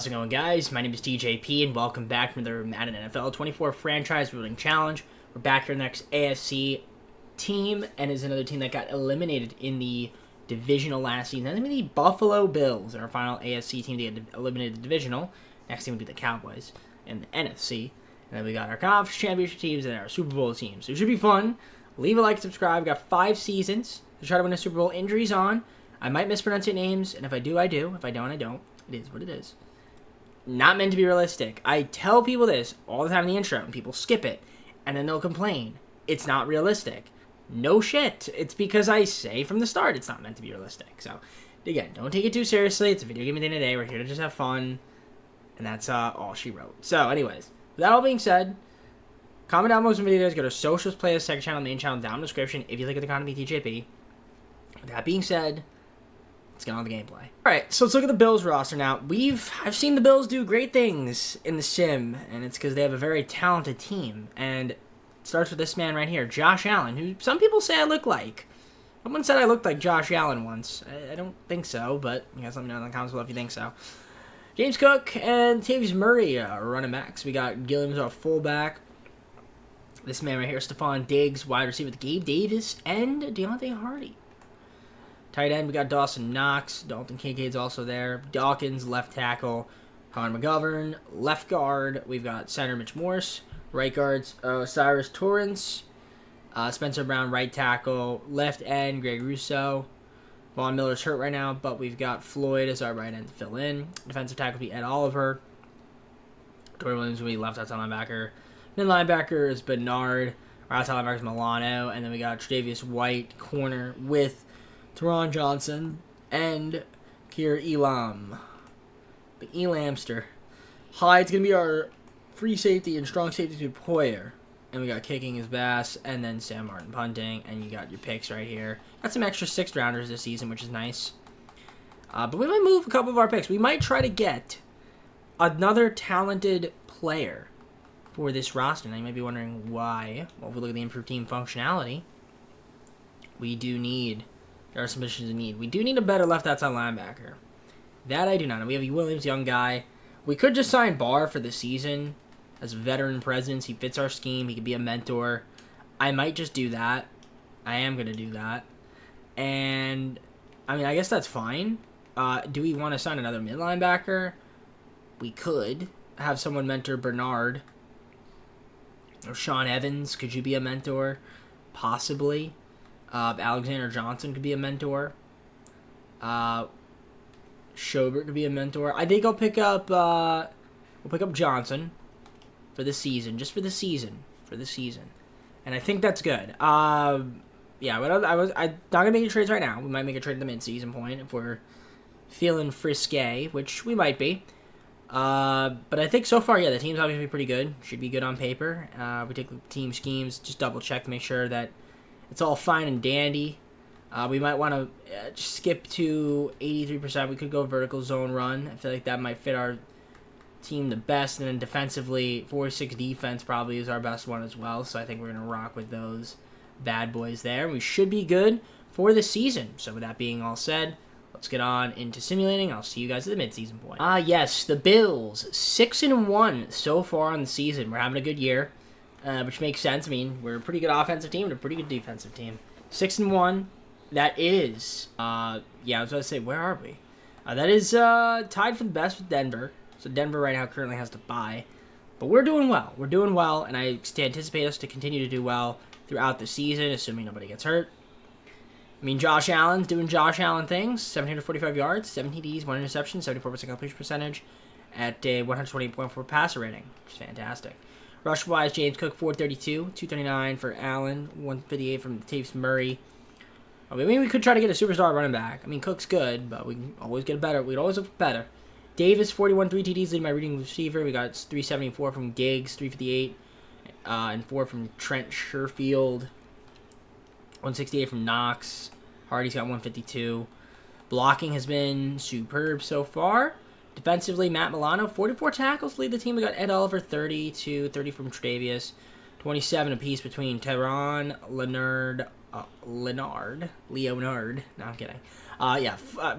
How's it going, guys? My name is DJP, and welcome back to another Madden NFL 24 Franchise Building Challenge. We're back here next AFC team, and is another team that got eliminated in the divisional last season. That's going to be the Buffalo Bills, our final AFC team to get eliminated the divisional. Next team would be the Cowboys in the NFC. And then we got our conference championship teams and our Super Bowl teams. So it should be fun. Leave a like, subscribe. We got 5 seasons to try to win a Super Bowl. Injuries on. I might mispronounce your names, and if I do, I do. If I don't, I don't. It is what it is. Not meant to be realistic. I tell people this all the time in the intro, and people skip it, and then they'll complain. It's not realistic. No shit. It's because I say from the start it's not meant to be realistic. So, again, don't take it too seriously. It's a video game at the end of the day. We're here to just have fun, and that's all she wrote. So, anyways, with that all being said, comment down below some videos. Go to socials, playlist, second channel, main channel, down in the description if you like the content of TJP. With that being said, let's get on the gameplay. Alright, so let's look at the Bills roster now. I've seen the Bills do great things in the sim, and it's because they have a very talented team. And it starts with this man right here, Josh Allen, who some people say I look like. Someone said I looked like Josh Allen once. I don't think so, but you guys let me know in the comments below if you think so. James Cook and Tavis Murray are running backs. We got Gilliams, our fullback. This man right here, Stephon Diggs, wide receiver with Gabe Davis, and Deontay Hardy. Tight end, we got Dawson Knox. Dalton Kincaid's also there. Dawkins, left tackle. Connor McGovern, left guard. We've got center Mitch Morse. Right guards, Cyrus Torrance. Spencer Brown, right tackle. Left end, Greg Rousseau. Von Miller's hurt right now, but we've got Floyd as our right end to fill in. Defensive tackle will be Ed Oliver. Dorian Williams will be left outside linebacker. Then linebacker is Bernard. Our outside linebacker is Milano. And then we got Tre'Davious White, corner, with Teron Johnson and Kier Elam. The Elamster. Hyde's going to be our free safety, and strong safety to Poyer. And we got kicking is Bass, and then Sam Martin punting, and you got your picks right here. Got some extra 6th rounders this season, which is nice. But we might move a couple of our picks. We might try to get another talented player for this roster. Now you might be wondering why. Well, if we look at the improved team functionality, there are some positions in need. We do need a better left outside linebacker. That I do not know. We have a Williams, young guy. We could just sign Barr for the season as a veteran presence. He fits our scheme. He could be a mentor. I might just do that. I am going to do that. And, I mean, I guess that's fine. Do we want to sign another mid linebacker? We could have someone mentor Bernard. Or Sean Evans. Could you be a mentor? Possibly. Alexander Johnson could be a mentor. Schobert could be a mentor. I think I'll pick up Johnson for the season, just for the season, and I think that's good. Yeah, but I'm not gonna make any trades right now. We might make a trade at the mid-season point if we're feeling frisky, which we might be. But I think so far, yeah, the team's obviously pretty good. Should be good on paper. We take the team schemes, just double check to make sure that it's all fine and dandy. We might want to just skip to 83%. We could go vertical zone run. I feel like that might fit our team the best. And then defensively, 4-6 defense probably is our best one as well. So I think we're going to rock with those bad boys there. We should be good for the season. So with that being all said, let's get on into simulating. I'll see you guys at the midseason point. Yes, the Bills, 6-1 so far on the season. We're having a good year. Which makes sense. I mean, we're a pretty good offensive team and a pretty good defensive team. 6-1. That is, yeah, I was about to say, where are we? That is tied for the best with Denver. So Denver right now currently has to bye. But we're doing well. We're doing well, and I anticipate us to continue to do well throughout the season, assuming nobody gets hurt. I mean, Josh Allen's doing Josh Allen things. 745 yards, 17 TDs, 1 interception, 74% completion percentage at a 128.4 passer rating, which is fantastic. Rush-wise, James Cook, 432, 239 for Allen, 158 from Tavis Murray. I mean, we could try to get a superstar running back. I mean, Cook's good, but we can always get better. We'd always look better. Davis, 41, 3 TDs, leading my reading receiver. We got 374 from Giggs, 358, and 4 from Trent Sherfield. 168 from Knox. Hardy's got 152. Blocking has been superb so far. Defensively, Matt Milano, 44 tackles to lead the team. We got Ed Oliver, 30 from Tre'Davious. 27 apiece between Teron, Leonard, Leonard. No, I'm kidding.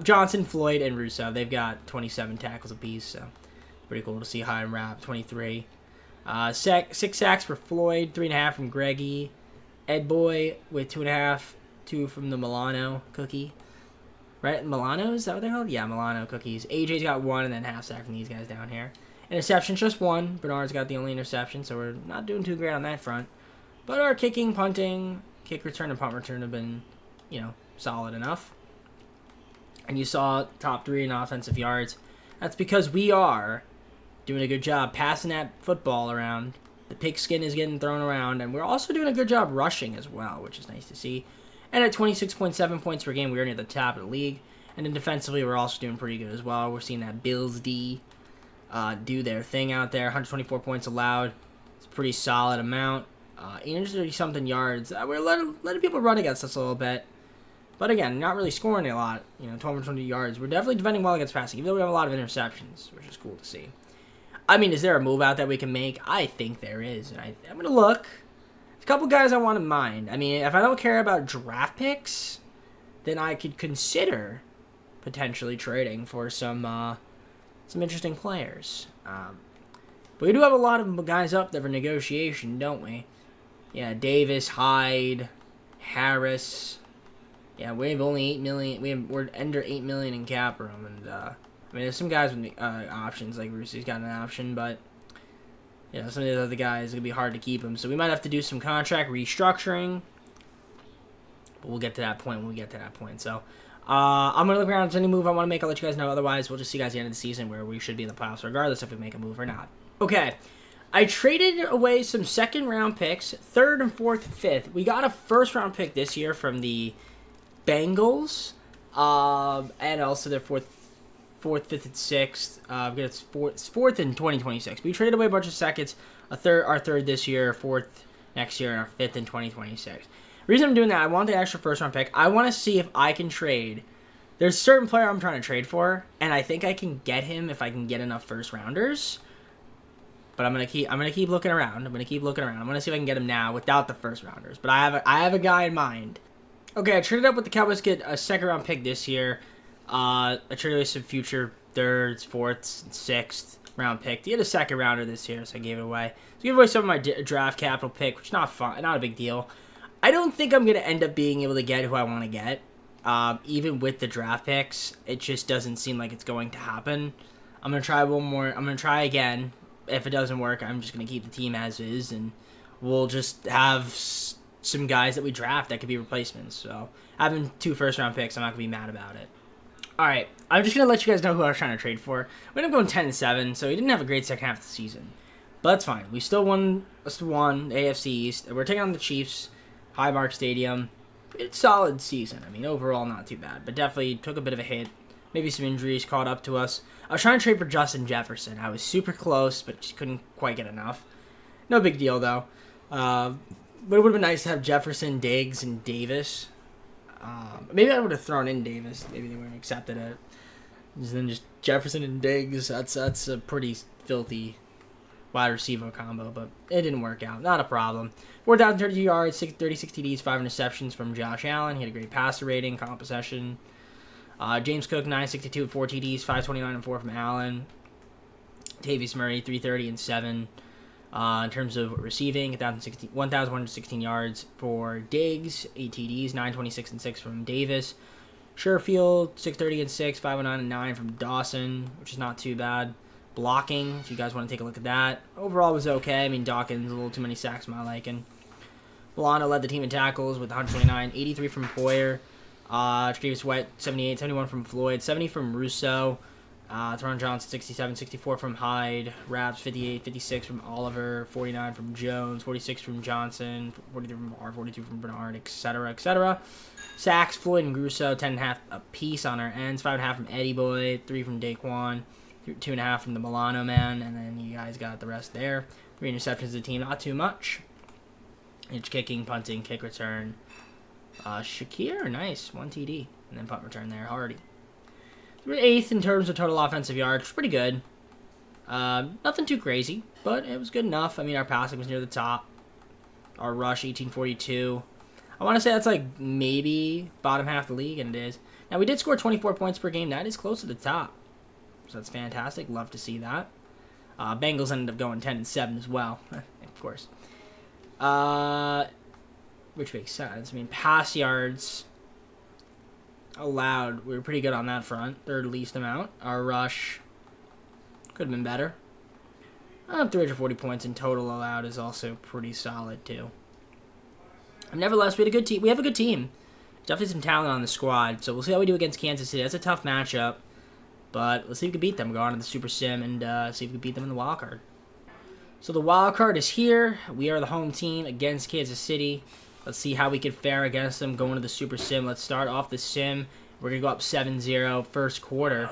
Johnson, Floyd, and Rousseau. They've got 27 tackles apiece. So Pretty cool to see high rap, 23. 6 sacks for Floyd, 3.5 from Greggy. Ed Boy with 2.5, 2 from the Milano cookie. Right? Milano, is that what they're called? Yeah, Milano cookies. AJ's got 1 and then half sack from these guys down here. Interceptions, just 1. Bernard's got the only interception, so we're not doing too great on that front. But our kicking, punting, kick return, and punt return have been, solid enough. And you saw top 3 in offensive yards. That's because we are doing a good job passing that football around. The pigskin is getting thrown around, and we're also doing a good job rushing as well, which is nice to see. And at 26.7 points per game, we are near the top of the league. And then defensively, we're also doing pretty good as well. We're seeing that Bills D do their thing out there. 124 points allowed. It's a pretty solid amount. 830-something yards. We're letting people run against us a little bit. But again, not really scoring a lot. 1,220 yards. We're definitely defending well against passing, even though we have a lot of interceptions, which is cool to see. I mean, is there a move out that we can make? I think there is. And I'm going to look. There's a couple guys I want in mind. I mean, if I don't care about draft picks, then I could consider potentially trading for some interesting players. But we do have a lot of guys up there for negotiation, don't we? Yeah, Davis, Hyde, Harris. Yeah, we have only 8 million. We're under 8 million in cap room, and there's some guys with options. Like Rousey's got an option, but some of the other guys, it's gonna be hard to keep them. So we might have to do some contract restructuring. But we'll get to that point when we get to that point. So I'm gonna look around if there's any move I want to make. I'll let you guys know. Otherwise, we'll just see you guys at the end of the season where we should be in the playoffs, regardless if we make a move or not. Okay. I traded away some second-round picks, 3rd and 4th, 5th. We got a first-round pick this year from the Bengals, and also their 4th, 5th, and 6th. It's 4th in 2026. We traded away a bunch of seconds, our 3rd this year, 4th next year, and our 5th in 2026. The reason I'm doing that, I want the extra first-round pick. I want to see if I can trade. There's a certain player I'm trying to trade for, and I think I can get him if I can get enough first-rounders. But I'm gonna keep looking around. I'm gonna see if I can get him now without the first rounders. But I have a guy in mind. Okay, I traded up with the Cowboys to get a 2nd round pick this year. I traded away some future 3rds, 4ths, and 6th round pick to get a 2nd rounder this year, so I gave it away. So I gave away some of my draft capital pick, which is not fun, not a big deal. I don't think I'm gonna end up being able to get who I want to get. Even with the draft picks, it just doesn't seem like it's going to happen. I'm gonna try one more. I'm gonna try again. If it doesn't work, I'm just going to keep the team as is, and we'll just have some guys that we draft that could be replacements. So having 2 first-round picks, I'm not going to be mad about it. All right, I'm just going to let you guys know who I was trying to trade for. We ended up going 10-7, so we didn't have a great second half of the season. But that's fine. We still won the AFC East. We're taking on the Chiefs, Highmark Stadium. It's a solid season. I mean, overall, not too bad, but definitely took a bit of a hit. Maybe some injuries caught up to us. I was trying to trade for Justin Jefferson. I was super close, but just couldn't quite get enough. No big deal, though. But it would have been nice to have Jefferson, Diggs, and Davis. Maybe I would have thrown in Davis. Maybe they wouldn't have accepted it. And then just Jefferson and Diggs. That's a pretty filthy wide receiver combo, but it didn't work out. Not a problem. 4,032 yards, 36 TDs, 5 interceptions from Josh Allen. He had a great passer rating, comp possession. James Cook, 962 with 4 TDs, 529 and 4 from Allen. Tavius Murray, 330 and 7. In terms of receiving, 1,116 yards for Diggs, 8 TDs, 926 and 6 from Davis. Sherfield, 630 and 6, 509 and 9 from Dawson, which is not too bad. Blocking, if you guys want to take a look at that. Overall was okay. I mean, Dawkins, a little too many sacks for my liking. Bolano led the team in tackles with 129, 83 from Poyer. Travis White, 78, 71 from Floyd, 70 from Russo. Teron Johnson, 67, 64 from Hyde. Raps, 58, 56 from Oliver, 49 from Jones, 46 from Johnson, 43 from Barr, 42 from Bernard, etc., etc. Sacks, Floyd and Russo, 10.5 apiece on our ends, 5.5 from Eddie Boy, 3 from Daquan, 2.5 from the Milano man, and then you guys got the rest there. 3 interceptions of the team, not too much. It's kicking, punting, kick return. Shakir, nice, 1 TD, and then punt return there, Hardy. We're 8th in terms of total offensive yards, pretty good. Nothing too crazy, but it was good enough. I mean, our passing was near the top. Our rush, 1842. I want to say that's like maybe bottom half of the league, and it is. Now, we did score 24 points per game. That is close to the top, so that's fantastic. Love to see that. Bengals ended up going 10-7 as well, of course. Which makes sense. I mean, pass yards allowed, we were pretty good on that front. Third least amount. Our rush could have been better. 340 points in total allowed is also pretty solid too. Nevertheless, we had a good team. We have a good team. Definitely some talent on the squad. So we'll see how we do against Kansas City. That's a tough matchup, but let's see if we can beat them. We'll go on to the Super Sim and see if we can beat them in the wild card. So the wild card is here. We are the home team against Kansas City. Let's see how we can fare against them going to the Super Sim. Let's start off the Sim. We're going to go up 7-0 first quarter.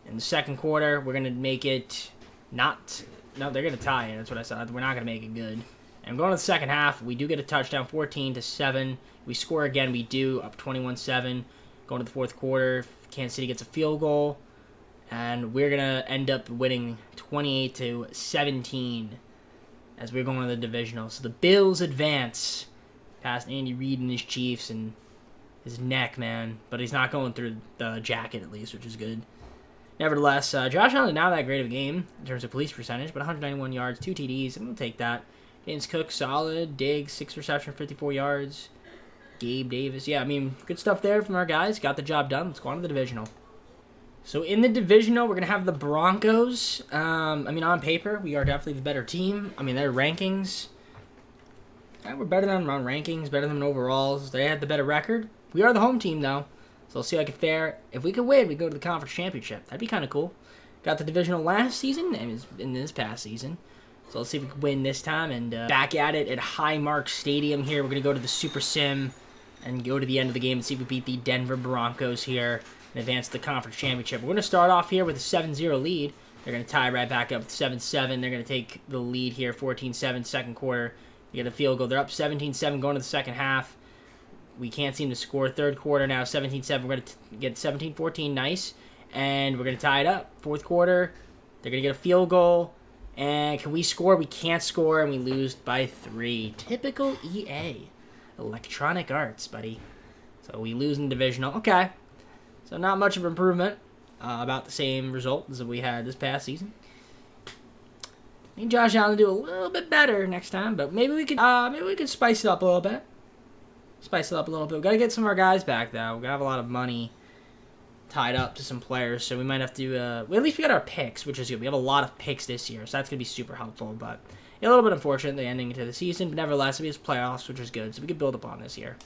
In the second quarter, we're going to make it not... No, they're going to tie it. That's what I said. We're not going to make it good. And going to the second half, we do get a touchdown, 14-7. We score again. We do, up 21-7. Going to the fourth quarter, Kansas City gets a field goal. And we're going to end up winning 28-17 as we're going to the divisional. So the Bills advance past Andy Reid and his Chiefs and his neck, man. But he's not going through the jacket, at least, which is good. Nevertheless, Josh Allen not that great of a game in terms of police percentage, but 191 yards, 2 TDs, and we'll take that. James Cook, solid. Diggs, 6 reception, 54 yards. Gabe Davis. Yeah, I mean, good stuff there from our guys. Got the job done. Let's go on to the divisional. So in the divisional, we're going to have the Broncos. I mean, on paper, we are definitely the better team. I mean, their rankings, we're better than them on rankings, better than them in overalls. They had the better record. We are the home team, though. So we'll see how I can fare. If we could win, we go to the conference championship. That'd be kind of cool. Got the divisional last season and in this past season. So let's see if we can win this time. And back at it at Highmark Stadium here. We're going to go to the Super Sim and go to the end of the game and see if we beat the Denver Broncos here and advance to the conference championship. We're going to start off here with a 7-0 lead. They're going to tie right back up with 7-7. They're going to take the lead here, 14-7 second quarter. They get a field goal. They're up 17-7 going to the second half. We can't seem to score. Third quarter now, 17-7. We're going to get 17-14. Nice. And we're going to tie it up. Fourth quarter, they're going to get a field goal. And can we score? We can't score, and we lose by 3. Typical EA. Electronic Arts, buddy. So we lose in divisional. Okay. So not much of improvement. About the same result as we had this past season. I need Josh Allen to do a little bit better next time, but maybe we could spice it up a little bit. Spice it up a little bit. We've got to get some of our guys back, though. We're going to have a lot of money tied up to some players, so we might have to... well, at least we got our picks, which is good. We have a lot of picks this year, so that's going to be super helpful, but a little bit unfortunate the ending to the season, but nevertheless, it is playoffs, which is good, so we can build upon this year.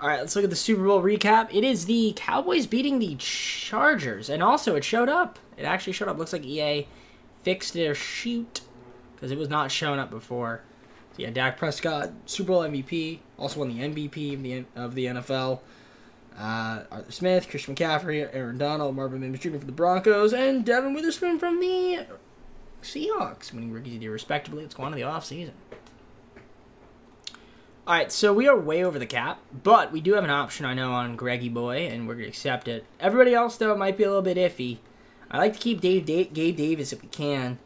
All right, let's look at the Super Bowl recap. It is the Cowboys beating the Chargers, and also it showed up. It actually showed up. Looks like EA fixed their shoot because it was not showing up before. So yeah, Dak Prescott, Super Bowl MVP, also won the MVP of the NFL. Arthur Smith, Christian McCaffrey, Aaron Donald, Marvin Mims Jr. for the Broncos, and Devin Witherspoon from the Seahawks, winning Rookie of the Year respectively. Let's go on to the offseason. All right, so we are way over the cap, but we do have an option, I know, on Greggy Boy, and we're going to accept it. Everybody else, though, might be a little bit iffy. I like to keep Gabe Davis if we can.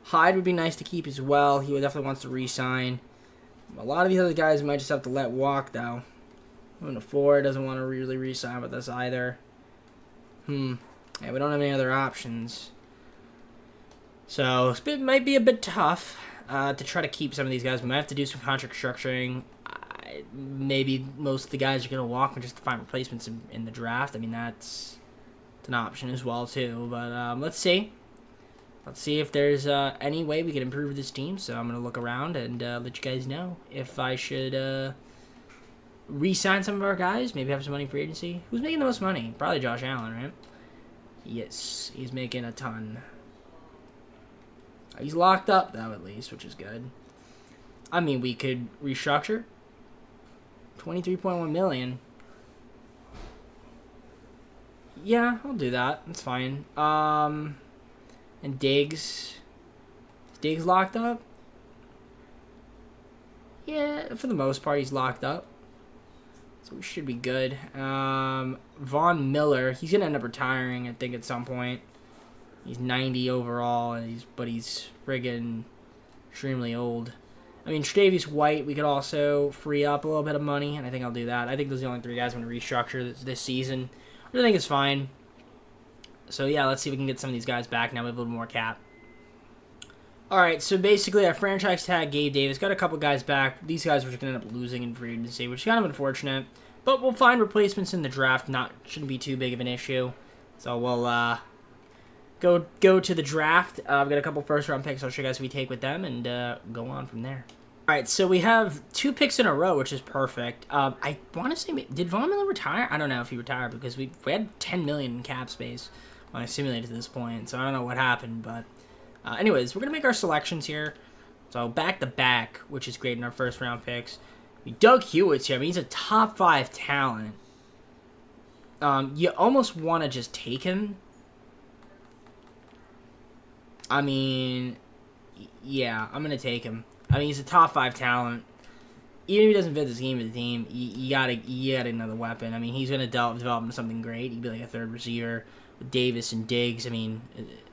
Hyde would be nice to keep as well. He definitely wants to re-sign. A lot of these other guys we might just have to let walk, though. Ford doesn't want to really re-sign with us either. Yeah, we don't have any other options. So it might be a bit tough to try to keep some of these guys. We might have to do some contract structuring. Maybe most of the guys are going to walk and just find replacements in the draft. I mean, that's an option as well, too. But let's see. Let's see if there's any way we can improve this team. So I'm going to look around and let you guys know if I should re-sign some of our guys. Maybe have some money for agency. Who's making the most money? Probably Josh Allen, right? Yes, he's making a ton. He's locked up, though, at least, which is good. I mean, we could restructure. $23.1 million. Yeah, I'll do that. That's fine. And Diggs. Is Diggs locked up? Yeah, for the most part, he's locked up. So we should be good. Von Miller, he's going to end up retiring, I think, at some point. He's 90 overall, and he's friggin' extremely old. I mean, Tre'Davious White, we could also free up a little bit of money, and I think I'll do that. I think those are the only 3 guys I'm going to restructure this season. I think it's fine. So, yeah, let's see if we can get some of these guys back now. We have a little more cap. All right, so basically, our franchise tag Gabe Davis got a couple guys back. These guys were just going to end up losing in free agency, which is kind of unfortunate. But we'll find replacements in the draft. Shouldn't be too big of an issue. So we'll go to the draft. I've got a couple first round picks. I'll show you guys who we take with them and go on from there. All right, so we have 2 picks in a row, which is perfect. I want to say, did Von Miller retire? I don't know if he retired because we had 10 million in cap space when I simulated to this point, so I don't know what happened. But anyways, we're gonna make our selections here. So back to back, which is great in our first round picks. Doug Hewitt's here. I mean, he's a top 5 talent. You almost want to just take him. I mean, yeah, I'm gonna take him. I mean, he's a top 5 talent. Even if he doesn't fit the scheme of the team, you gotta another weapon. I mean, he's gonna develop into something great. He'd be like a third receiver with Davis and Diggs. I mean,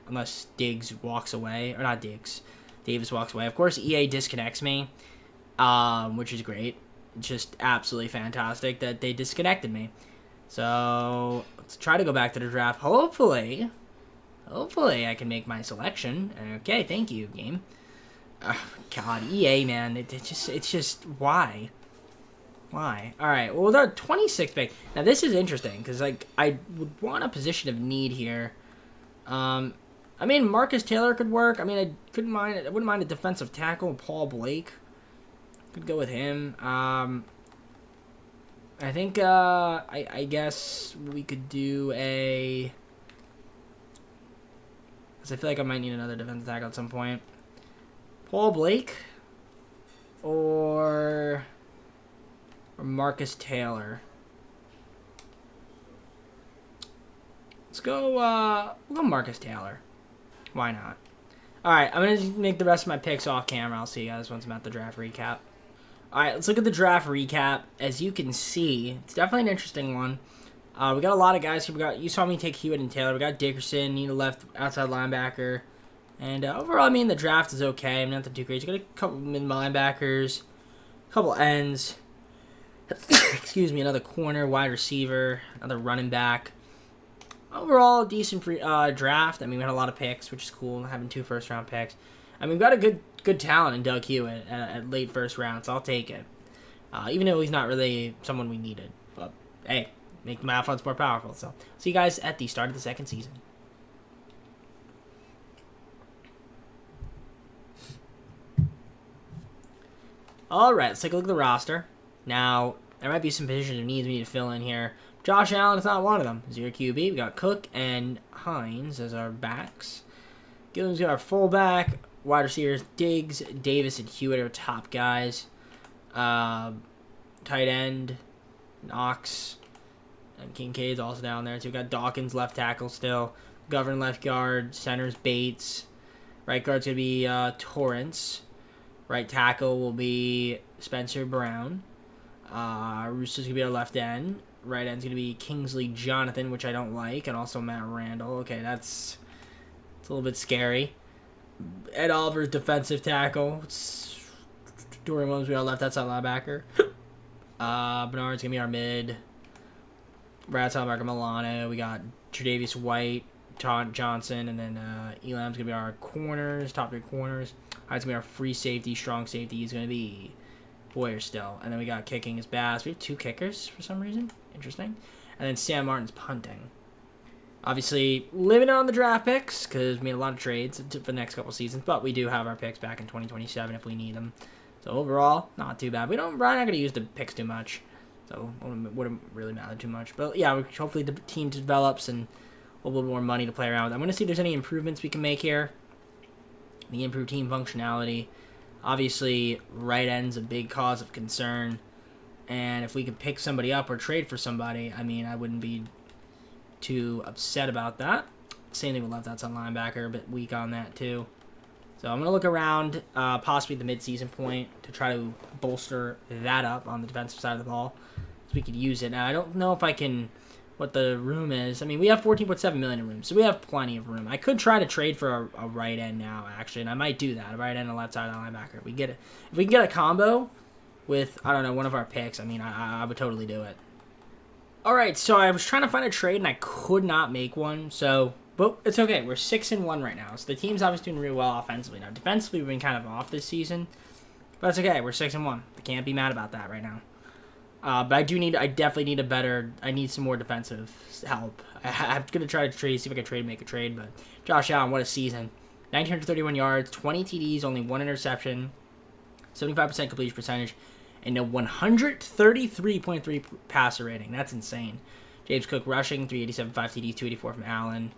unless Diggs walks away, or not Diggs, Davis walks away. Of course, EA disconnects me, which is great. It's just absolutely fantastic that they disconnected me. So let's try to go back to the draft. Hopefully I can make my selection. Okay, thank you, game. God, EA, man, it's just why? All right, well, with our 26th pick, now this is interesting because like I would want a position of need here. I mean, Marcus Taylor could work. I mean, I wouldn't mind a defensive tackle, Paul Blake. Could go with him. I think I guess we could do a. Because I feel like I might need another defensive tackle at some point. Paul Blake or Marcus Taylor. Let's go. We'll go Marcus Taylor. Why not? All right, I'm gonna make the rest of my picks off camera. I'll see you guys once I'm at the draft recap. All right, let's look at the draft recap. As you can see, it's definitely an interesting one. We got a lot of guys here. You saw me take Hewitt and Taylor. We got Dickerson, need a left outside linebacker. And overall, I mean, the draft is okay. I'm not too crazy. Got a couple mid linebackers, a couple ends. Excuse me, another corner, wide receiver, another running back. Overall, decent free draft. I mean, we had a lot of picks, which is cool, having 2 first-round picks. I mean, we got a good talent in Doug Hewitt at late first round, so I'll take it. Even though he's not really someone we needed. But, hey, make my offense more powerful. So, see you guys at the start of the second season. Alright, let's take a look at the roster. Now, there might be some positions of needs we need to fill in here. Josh Allen is not one of them. 0 QB. We got Cook and Hines as our backs. Gilliam's got our fullback. Wide receivers, Diggs, Davis, and Hewitt are top guys. Tight end, Knox, and Kincaid's also down there too. We got Dawkins left tackle still. Govern left guard. Center's Bates. Right guard's going to be Torrance. Right tackle will be Spencer Brown. Roosev's going to be our left end. Right end's going to be Kingsley Jonathan, which I don't like, and also Matt Randall. Okay, it's a little bit scary. Ed Oliver's defensive tackle. Dorian Williams, we got left outside linebacker. Bernard's going to be our mid. Right outside linebacker, Milano. We got Tre'Davious White, Todd Johnson, and then Elam's going to be our corners, top 3 corners. It's going to be our free safety, strong safety. He's going to be Boyer still. And then we got kicking is Bass. We have 2 kickers for some reason. Interesting. And then Sam Martin's punting. Obviously, living on the draft picks because we made a lot of trades for the next couple seasons. But we do have our picks back in 2027 if we need them. So overall, not too bad. We're not going to use the picks too much. So it wouldn't really matter too much. But yeah, hopefully the team develops and a little bit more money to play around with. I'm going to see if there's any improvements we can make here. The improved team functionality. Obviously, right end's a big cause of concern. And if we could pick somebody up or trade for somebody, I mean, I wouldn't be too upset about that. Same thing with left outside linebacker, a bit weak on that too. So I'm going to look around possibly the midseason point to try to bolster that up on the defensive side of the ball. So we could use it. Now, I don't know if I can... what the room is. I mean, we have 14.7 million in room, so we have plenty of room. I could try to trade for a right end now, actually, and I might do that. A right end and a left side linebacker. If we can get a combo with, I don't know, one of our picks, I mean, I would totally do it. All right, so I was trying to find a trade, and I could not make one, so But it's okay. We're 6-1 right now, so the team's obviously doing really well offensively. Now, defensively, we've been kind of off this season, but it's okay. We're 6-1. I can't be mad about that right now. But I definitely need I need some more defensive help. I'm going to try to see if I can make a trade, but Josh Allen, what a season. 1,931 yards, 20 TDs, only 1 interception, 75% completion percentage, and a 133.3 passer rating. That's insane. James Cook rushing, 387, 5 TDs, 284 from Allen.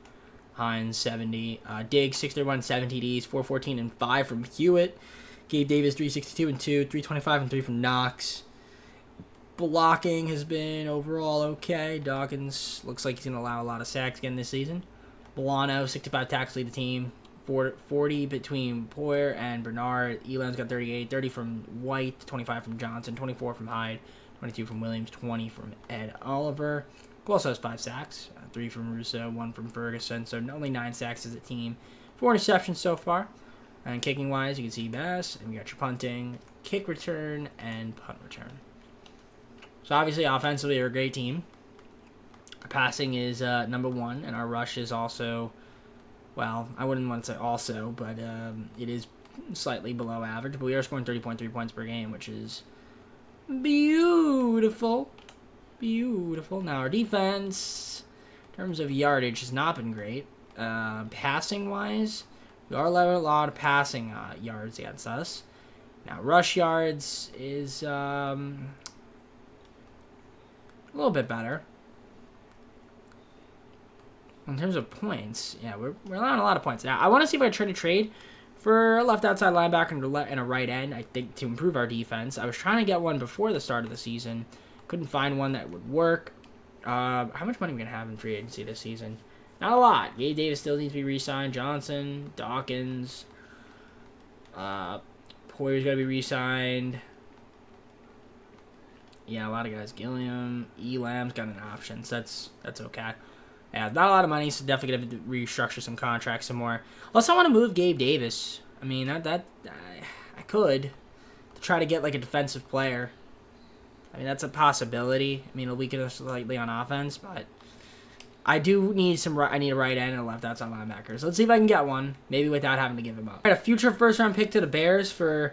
Hines, 70. Diggs, 631, 7 TDs, 414 and 5 from Hewitt. Gabe Davis, 362 and 2, 325 and 3 from Knox. Blocking has been overall okay. Dawkins looks like he's going to allow a lot of sacks again this season. Bolano, 65 tackles lead the team. 40 between Poyer and Bernard. Elam's got 38. 30 from White. 25 from Johnson. 24 from Hyde. 22 from Williams. 20 from Ed Oliver. Who also has 5 sacks. 3 from Russo. 1 from Ferguson. So only 9 sacks as a team. 4 interceptions so far. And kicking-wise, you can see Bass. And we got your punting, kick return, and punt return. So obviously, offensively, we're a great team. Our passing is number 1, and our rush is also, well, I wouldn't want to say also, but it is slightly below average. But we are scoring 30.3 points per game, which is beautiful. Beautiful. Now, our defense, in terms of yardage, has not been great. Passing-wise, we are allowing a lot of passing yards against us. Now, rush yards is a little bit better. In terms of points, yeah, we're allowing a lot of points. Now, I want to see if I try to trade for a left outside linebacker and a right end, I think, to improve our defense. I was trying to get one before the start of the season. Couldn't find one that would work. How much money are we going to have in free agency this season? Not a lot. Gabe Davis still needs to be re-signed. Johnson, Dawkins. Poyer's got to be re-signed. Yeah, a lot of guys. Gilliam, Elam's got an option, so that's okay. Yeah, not a lot of money, so definitely going to restructure some contracts some more. Unless I want to move Gabe Davis. I mean, I could to try to get like a defensive player. I mean, that's a possibility. I mean, it'll weaken us slightly on offense, but I do need I need a right end and a left outside linebacker. So let's see if I can get one, maybe without having to give him up. I got a future first-round pick to the Bears for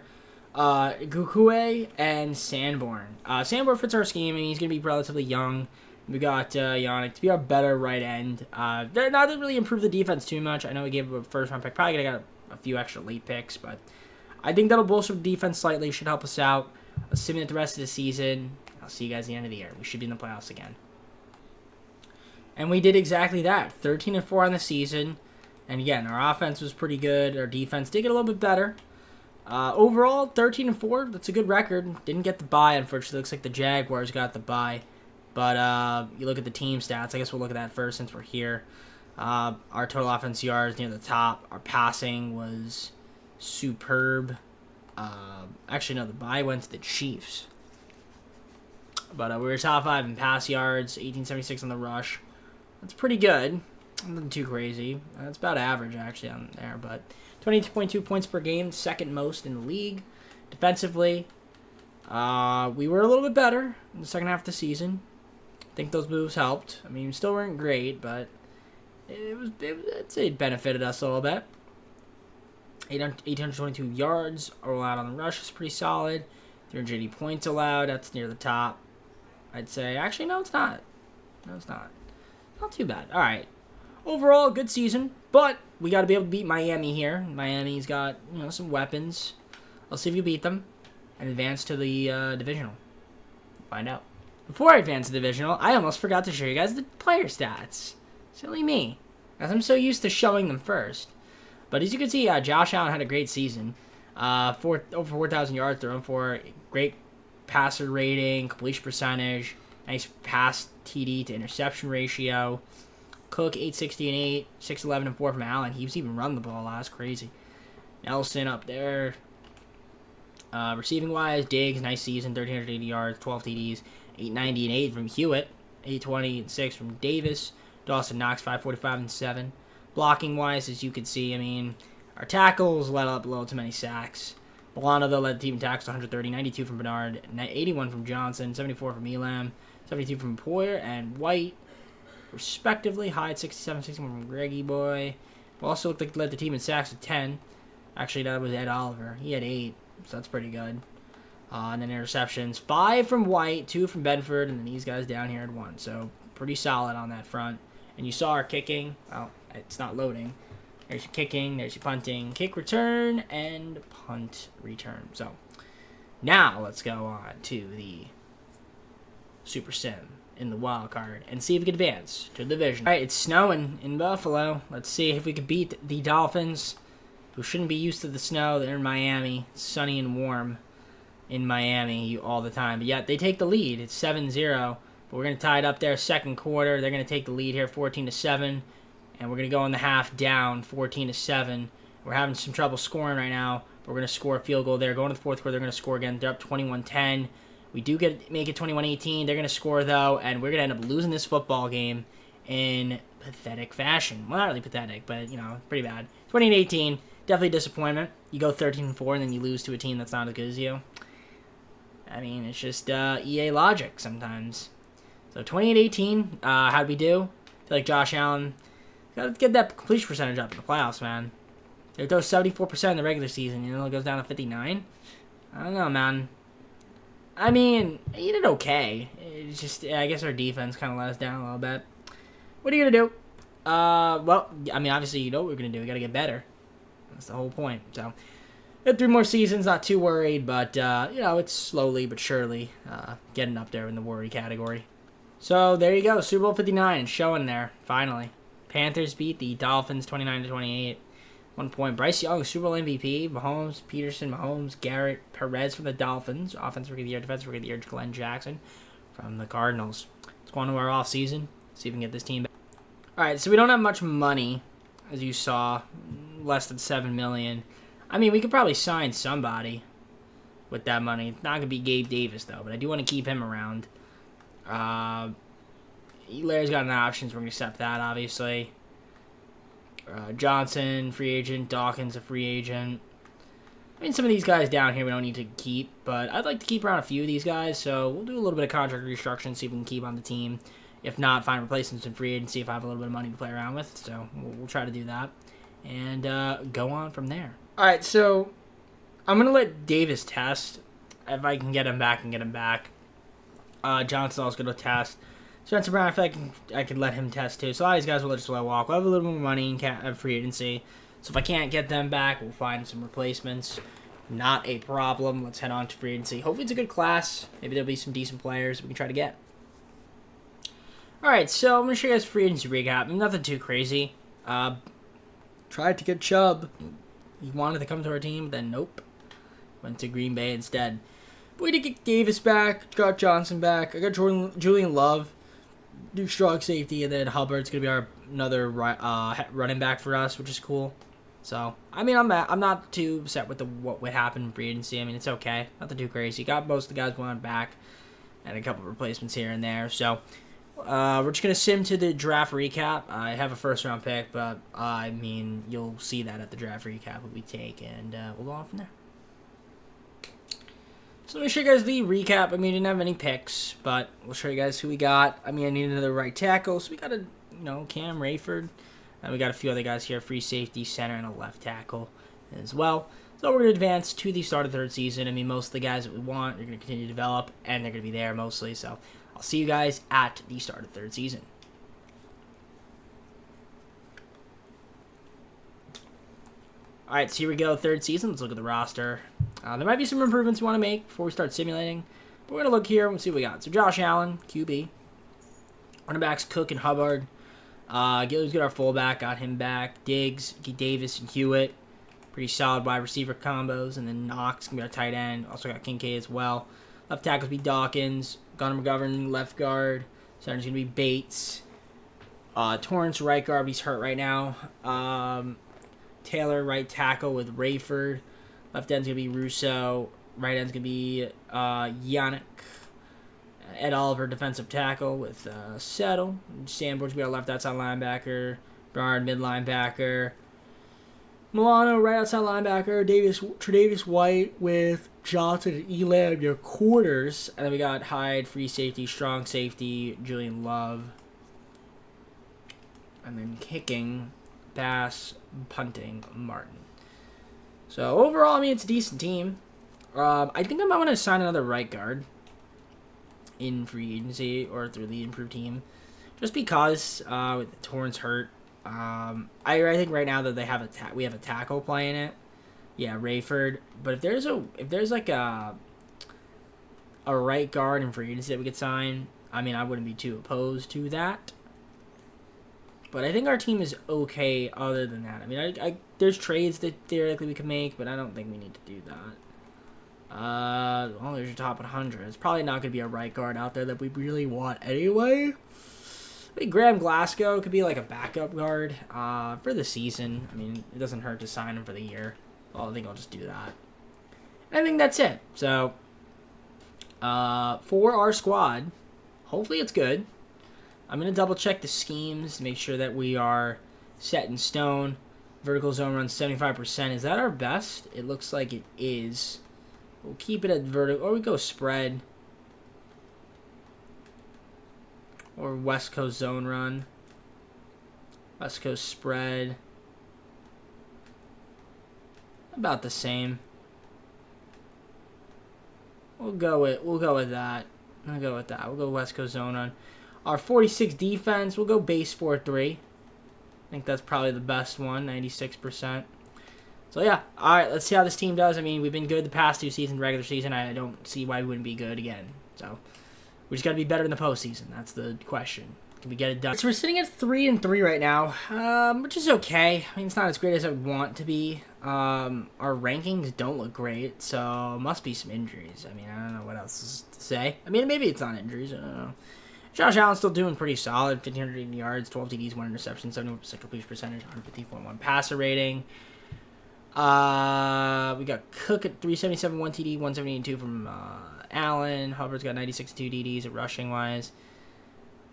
Gukue and Sanborn. Sanborn fits our scheme, and he's going to be relatively young. We got Yannick to be our better right end. They're not to really improve the defense too much. I know we gave him a first-round pick. Probably going to get a few extra late picks, but I think that'll bolster the defense slightly. Should help us out. Assuming that the rest of the season, I'll see you guys at the end of the year. We should be in the playoffs again. And we did exactly that. 13-4 on the season. And again, our offense was pretty good. Our defense did get a little bit better. Overall, 13-4. That's a good record. Didn't get the bye, unfortunately. Looks like the Jaguars got the bye. But you look at the team stats. I guess we'll look at that first since we're here. Our total offense yards near the top. Our passing was superb. Actually, no, the bye went to the Chiefs. But we were top 5 in pass yards, 1876 on the rush. That's pretty good. Nothing too crazy. That's about average, actually, on there. But 22.2 points per game, second most in the league. Defensively, we were a little bit better in the second half of the season. I think those moves helped. I mean, we still weren't great, but I'd say it benefited us a little bit. 822 yards allowed on the rush is pretty solid. 380 points allowed. That's near the top. I'd say. Actually, no, it's not. No, it's not. Not too bad. All right. Overall, good season, but we got to be able to beat Miami here. Miami's got some weapons. I'll see if you beat them and advance to the divisional. Find out. Before I advance to the divisional, I almost forgot to show you guys the player stats. Silly me, as I'm so used to showing them first. But as you can see, Josh Allen had a great season. Over 4,000 yards thrown for. Great passer rating, completion percentage, nice pass TD to interception ratio. Cook 860 and 8, 611 and 4 from Allen. He was even running the ball a lot. That's crazy. Nelson up there. Receiving wise, Diggs, nice season, 1,380 yards, 12 TDs, 890 and 8 from Hewitt, 820 and 6 from Davis. Dawson Knox 545 and 7. Blocking wise, as you can see, I mean, our tackles let up a little too many sacks. Bolano, though, led the team in tackles 130, 92 from Bernard, 81 from Johnson, 74 from Elam, 72 from Poyer, and White respectively. High at 67, 61 from Greggy Boy. Also looked like led the team in sacks with 10. Actually, that was Ed Oliver. He had 8, so that's pretty good. And then interceptions. 5 from White, 2 from Bedford, and then these guys down here had 1. So pretty solid on that front. And you saw our kicking. Well, it's not loading. There's your kicking, there's your punting, kick return, and punt return. So now let's go on to the Super Sim in the wild card and see if we can advance to the division. All right, it's snowing in Buffalo. Let's see if we can beat the Dolphins, who shouldn't be used to the snow. They're in Miami. It's sunny and warm in Miami all the time. But yet they take the lead. It's 7-0. But we're going to tie it up there second quarter. They're going to take the lead here 14-7. And we're going to go in the half down 14-7. We're having some trouble scoring right now. But we're going to score a field goal there. Going to the fourth quarter, they're going to score again. They're up 21-10. We do make it 21-18. They're going to score, though, and we're going to end up losing this football game in pathetic fashion. Well, not really pathetic, but, pretty bad. 28-18, definitely a disappointment. You go 13-4, and then you lose to a team that's not as good as you. I mean, it's just EA logic sometimes. So 28-18, how'd we do? I feel like Josh Allen got to get that completion percentage up in the playoffs, man. They throw 74% in the regular season, it goes down to 59. I don't know, man. I mean, he did okay. It's just, I guess our defense kind of let us down a little bit. What are you going to do? Well, I mean, obviously, you know what we're going to do. We got to get better. That's the whole point. So, we have 3 more seasons, not too worried, but, it's slowly but surely getting up there in the worry category. So, there you go. Super Bowl 59 showing there, finally. Panthers beat the Dolphins 29-28. 1 point. Bryce Young, Super Bowl MVP. Mahomes, Peterson, Mahomes, Garrett, Perez from the Dolphins. Offensive Rookie of the Year, Defensive Rookie of the Year, Glenn Jackson from the Cardinals. Let's go on to our offseason. See if we can get this team back. Alright, so we don't have much money, as you saw. Less than $7 million. I mean, we could probably sign somebody with that money. It's not going to be Gabe Davis, though, but I do want to keep him around. Larry's got an option, so we're going to accept that, obviously. Johnson, free agent. Dawkins, a free agent. I mean, some of these guys down here we don't need to keep, but I'd like to keep around a few of these guys, so we'll do a little bit of contract restructuring, see if we can keep on the team. If not, find replacements in free agency if I have a little bit of money to play around with, so we'll try to do that. And go on from there. Alright, so I'm going to let Davis test. If I can get him back, Johnson's also going to test. Spencer Brown, I feel like I could let him test too. So a lot of these guys will just let walk. We'll have a little more money in free agency. So if I can't get them back, we'll find some replacements. Not a problem. Let's head on to free agency. Hopefully it's a good class. Maybe there'll be some decent players we can try to get. Alright, so I'm going to show you guys free agency recap. Nothing too crazy. Tried to get Chubb. He wanted to come to our team, then nope. Went to Green Bay instead. But we did get Davis back. Got Johnson back. I got Julian Love. New strong safety, and then Hubbard's gonna be another running back for us, which is cool. So I mean, I'm not too upset with what would happen in free agency. I mean, it's okay, nothing too crazy. Got most of the guys we want back, and a couple of replacements here and there. So we're just gonna sim to the draft recap. I have a first round pick, but I mean, you'll see that at the draft recap what we take, and we'll go on from there. So let me show you guys the recap. I mean, we didn't have any picks, but we'll show you guys who we got. I mean, I need another right tackle, so we got Cam Rayford. And we got a few other guys here, free safety, center, and a left tackle as well. So we're going to advance to the start of the third season. I mean, most of the guys that we want are going to continue to develop, and they're going to be there mostly. So I'll see you guys at the start of the third season. Alright, so here we go, third season. Let's look at the roster. There might be some improvements we want to make before we start simulating. But we're going to look here and see what we got. So Josh Allen, QB. Running backs, Cook and Hubbard. Let's get our fullback, got him back. Diggs, Davis, and Hewitt. Pretty solid wide receiver combos. And then Knox can be our tight end. Also got Kincaid as well. Left tackles be Dawkins. Gunnar McGovern, left guard. Center's going to be Bates. Torrance, right guard. He's hurt right now. Taylor, right tackle with Rayford. Left end's going to be Russo. Right end's going to be Yannick. Ed Oliver, defensive tackle with Settle. Sanborn's going to be our left outside linebacker. Bernard, mid linebacker. Milano, right outside linebacker. Tre'Davious White with Johnson and Elam, your quarters. And then we got Hyde, free safety, strong safety, Julian Love. And then kicking, Bass, punting, Martin. So overall, I mean, it's a decent team. I think I might want to sign another right guard in free agency or through the improved team, just because Torrance hurt. I think right now that we have a tackle playing it. Yeah, Rayford. But if there's like a right guard in free agency that we could sign, I mean, I wouldn't be too opposed to that. But I think our team is okay other than that. I mean, there's trades that theoretically we could make, but I don't think we need to do that. Well, there's your top 100. It's probably not going to be a right guard out there that we really want anyway. I think Graham Glasgow could be like a backup guard for the season. I mean, it doesn't hurt to sign him for the year. Well, I think I'll just do that. And I think that's it. So, for our squad, hopefully it's good. I'm going to double check the schemes to make sure that we are set in stone. Vertical zone run 75%. Is that our best? It looks like it is. We'll keep it at vertical, or we go spread. Or West Coast zone run. West Coast spread. About the same. We'll go with that. We'll go West Coast zone run. Our 46 defense, we'll go base 4-3. I think that's probably the best one, 96%. So yeah, all right, let's see how this team does. I mean, we've been good the past 2 seasons, regular season. I don't see why we wouldn't be good again. So we just got to be better in the postseason. That's the question. Can we get it done? So we're sitting at 3-3 right now, which is okay. I mean, it's not as great as I want to be. Our rankings don't look great, so must be some injuries. I mean, I don't know what else to say. I mean, maybe it's not injuries. I don't know. Josh Allen's still doing pretty solid. 1,580 yards, 12 TDs, 1 interception, 71% completion percentage, 150.1 passer rating. We got Cook at 377, 1 TD, 178.2 from Allen. Hubbard's got 96.2 DDs at rushing wise.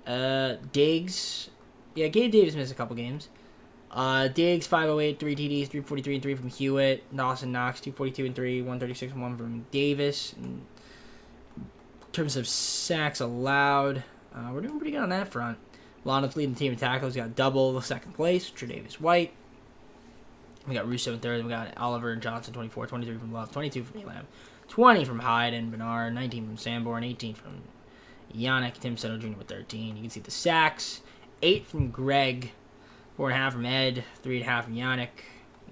Diggs. Yeah, Gabe Davis missed a couple games. Diggs, 508, 3 TDs, 343 and 3 from Hewitt. Dawson Knox, 242 and 3, 136 and 1 from Davis. In terms of sacks allowed, we're doing pretty good on that front. Lonzo's leading the team in tackles. Got double the second place. Tre'Davious White. We got Russo in third. We got Oliver and Johnson, 24, 23 from Love, 22 from Elam, 20 from Hyde and Bernard, 19 from Sanborn, 18 from Yannick, Tim Settle Jr. with 13. You can see the sacks. 8 from Greg, 4.5 from Ed, 3.5 from Yannick,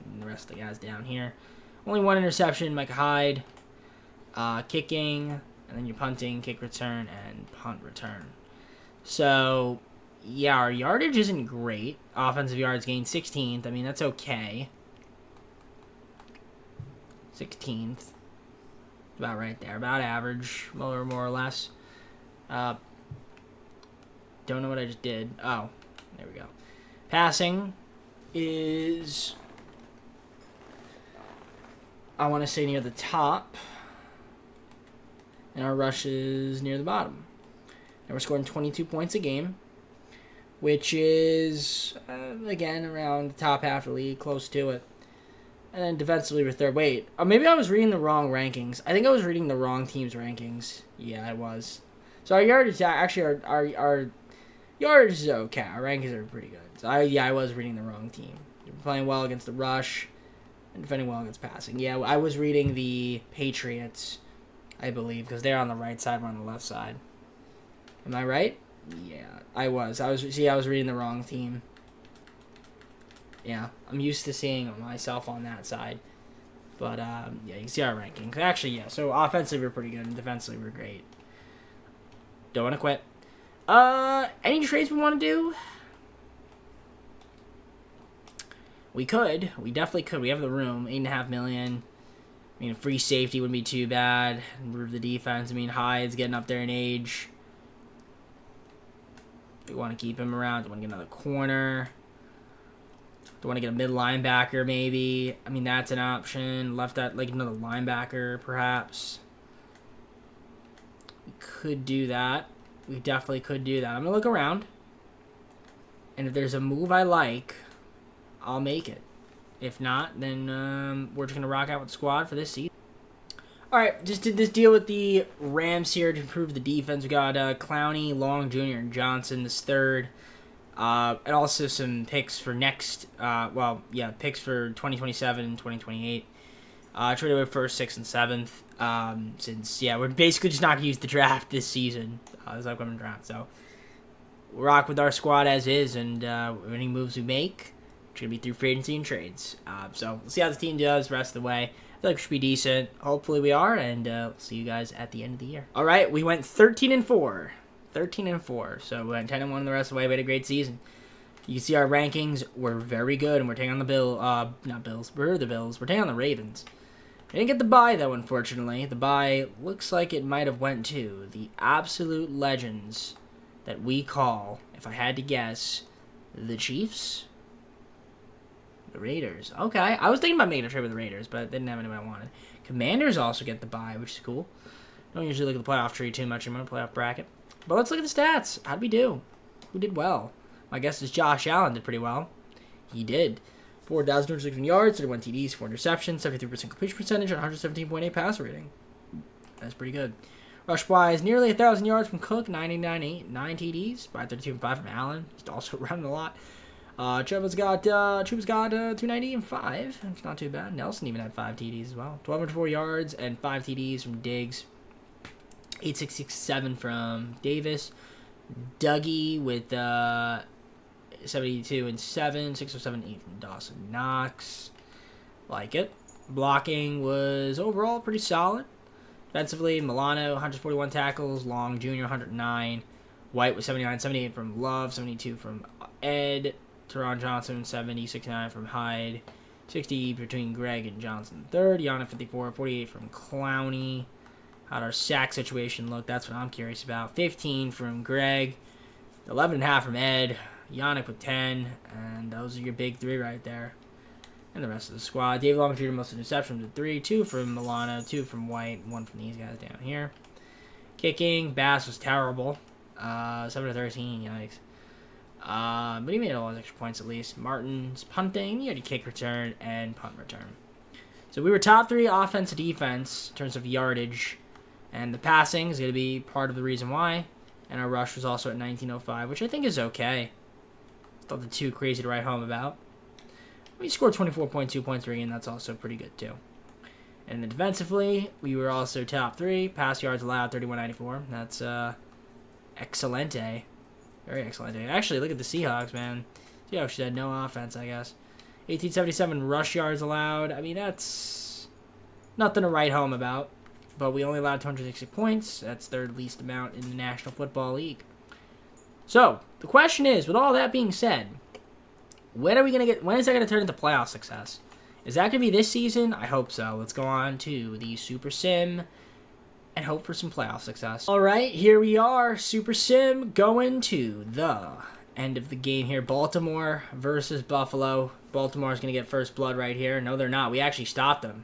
and the rest of the guys down here. Only 1 interception, Micah Hyde. Kicking, and then you're punting, kick return, and punt return. So, yeah, our yardage isn't great. Offensive yards gained 16th. I mean, that's okay. 16th. About right there. About average, more or less. Don't know what I just did. Oh, there we go. Passing is, I want to say, near the top. And our rush is near the bottom. And we're scoring 22 points a game, which is, again, around the top half of the league, close to it. And then defensively, we're third. Wait, maybe I was reading the wrong rankings. I think I was reading the wrong team's rankings. Yeah, I was. So our yardage, actually, our yardage is okay. Our rankings are pretty good. So I was reading the wrong team. We're playing well against the rush and defending well against passing. Yeah, I was reading the Patriots, I believe, because they're on the right side, we're on the left side. Am I right? Yeah, I was. I was reading the wrong team. Yeah, I'm used to seeing myself on that side. But, yeah, you can see our rankings. Actually, yeah, so offensively we're pretty good, and defensively we're great. Don't want to quit. Any trades we want to do? We could. We definitely could. We have the room. $8.5 million. I mean, free safety wouldn't be too bad. Improve the defense. I mean, Hyde's getting up there in age. We want to keep him around. Do we want to get another corner? Do we want to get a mid linebacker maybe? I mean, that's an option. Left at like another linebacker perhaps. We could do that. We definitely could do that. I'm going to look around. And if there's a move I like, I'll make it. If not, then we're just going to rock out with the squad for this season. Alright, just did this deal with the Rams here to improve the defense. We got Clowney, Long Jr., and Johnson this third. And also some picks for next, picks for 2027 and 2028. Traded away first, 6th, and 7th. Since, we're basically just not going to use the draft this season, this upcoming draft. So, we'll rock with our squad as is, and any moves we make, it's going to be through free agency and trades. So, we'll see how the team does the rest of the way. I feel like we should be decent. Hopefully we are, and we'll see you guys at the end of the year. All right, we went 13-4. 13-4. So we went 10-1 the rest of the way. We had a great season. You can see our rankings were very good, and we're taking on the not Bills. We're the Bills. We're taking on the Ravens. We didn't get the bye, though, unfortunately. The bye looks like it might have went to the absolute legends that we call, if I had to guess, the Chiefs? The Raiders. Okay. I was thinking about making a trade with the Raiders, but didn't have anyone I wanted. Commanders also get the bye, which is cool. Don't usually look at the playoff tree too much in my playoff bracket. But let's look at the stats. How'd we do? Who did well? My guess is Josh Allen did pretty well. He did. 4,216 yards, 31 TDs, 4 interceptions, 73% completion percentage, and 117.8 passer rating. That's pretty good. Rush-wise, nearly 1,000 yards from Cook, 99.8, 9 TDs, 532.5 from Allen. He's also running a lot. Chuba's got 290 and 5. That's not too bad. Nelson even had 5 TDs as well. 1,204 yards and 5 TDs from Diggs. 866.7 from Davis. Dougie with 72 and 7. 607.8 from Dawson Knox. Like it. Blocking was overall pretty solid. Defensively, Milano, 141 tackles. Long Jr., 109. White was 79, 78 from Love. 72 from Ed. Teron Johnson, 70, 69 from Hyde. 60 between Greg and Johnson third. Yana, 54, 48 from Clowney. How'd our sack situation look? That's what I'm curious about. 15 from Greg. 11.5 from Ed. Yannick with 10. And those are your big three right there. And the rest of the squad. David Long Jr. most interceptions with 3. 2 from Milano. 2 from White. 1 from these guys down here. Kicking. Bass was terrible. 7-13. Yikes. But he made all those extra points at least. Martin's punting. He had a kick return and punt return. So we were top 3 offense to defense in terms of yardage. And the passing is going to be part of the reason why. And our rush was also at 1905, which I think is okay. It's not too crazy to write home about. We scored 24.2 points per game. That's also pretty good, too. And then defensively, we were also top 3. Pass yards allowed, 31.94. That's excelente. Very excelente. Actually, look at the Seahawks, man. Seahawks had no offense, I guess. 1877 rush yards allowed. I mean, that's nothing to write home about. But we only allowed 260 points. That's third least amount in the National Football League. So, the question is, with all that being said, when is that going to turn into playoff success? Is that going to be this season? I hope so. Let's go on to the Super Sim and hope for some playoff success. All right, here we are. Super Sim going to the end of the game here. Baltimore versus Buffalo. Baltimore's going to get first blood right here. No, they're not. We actually stopped them.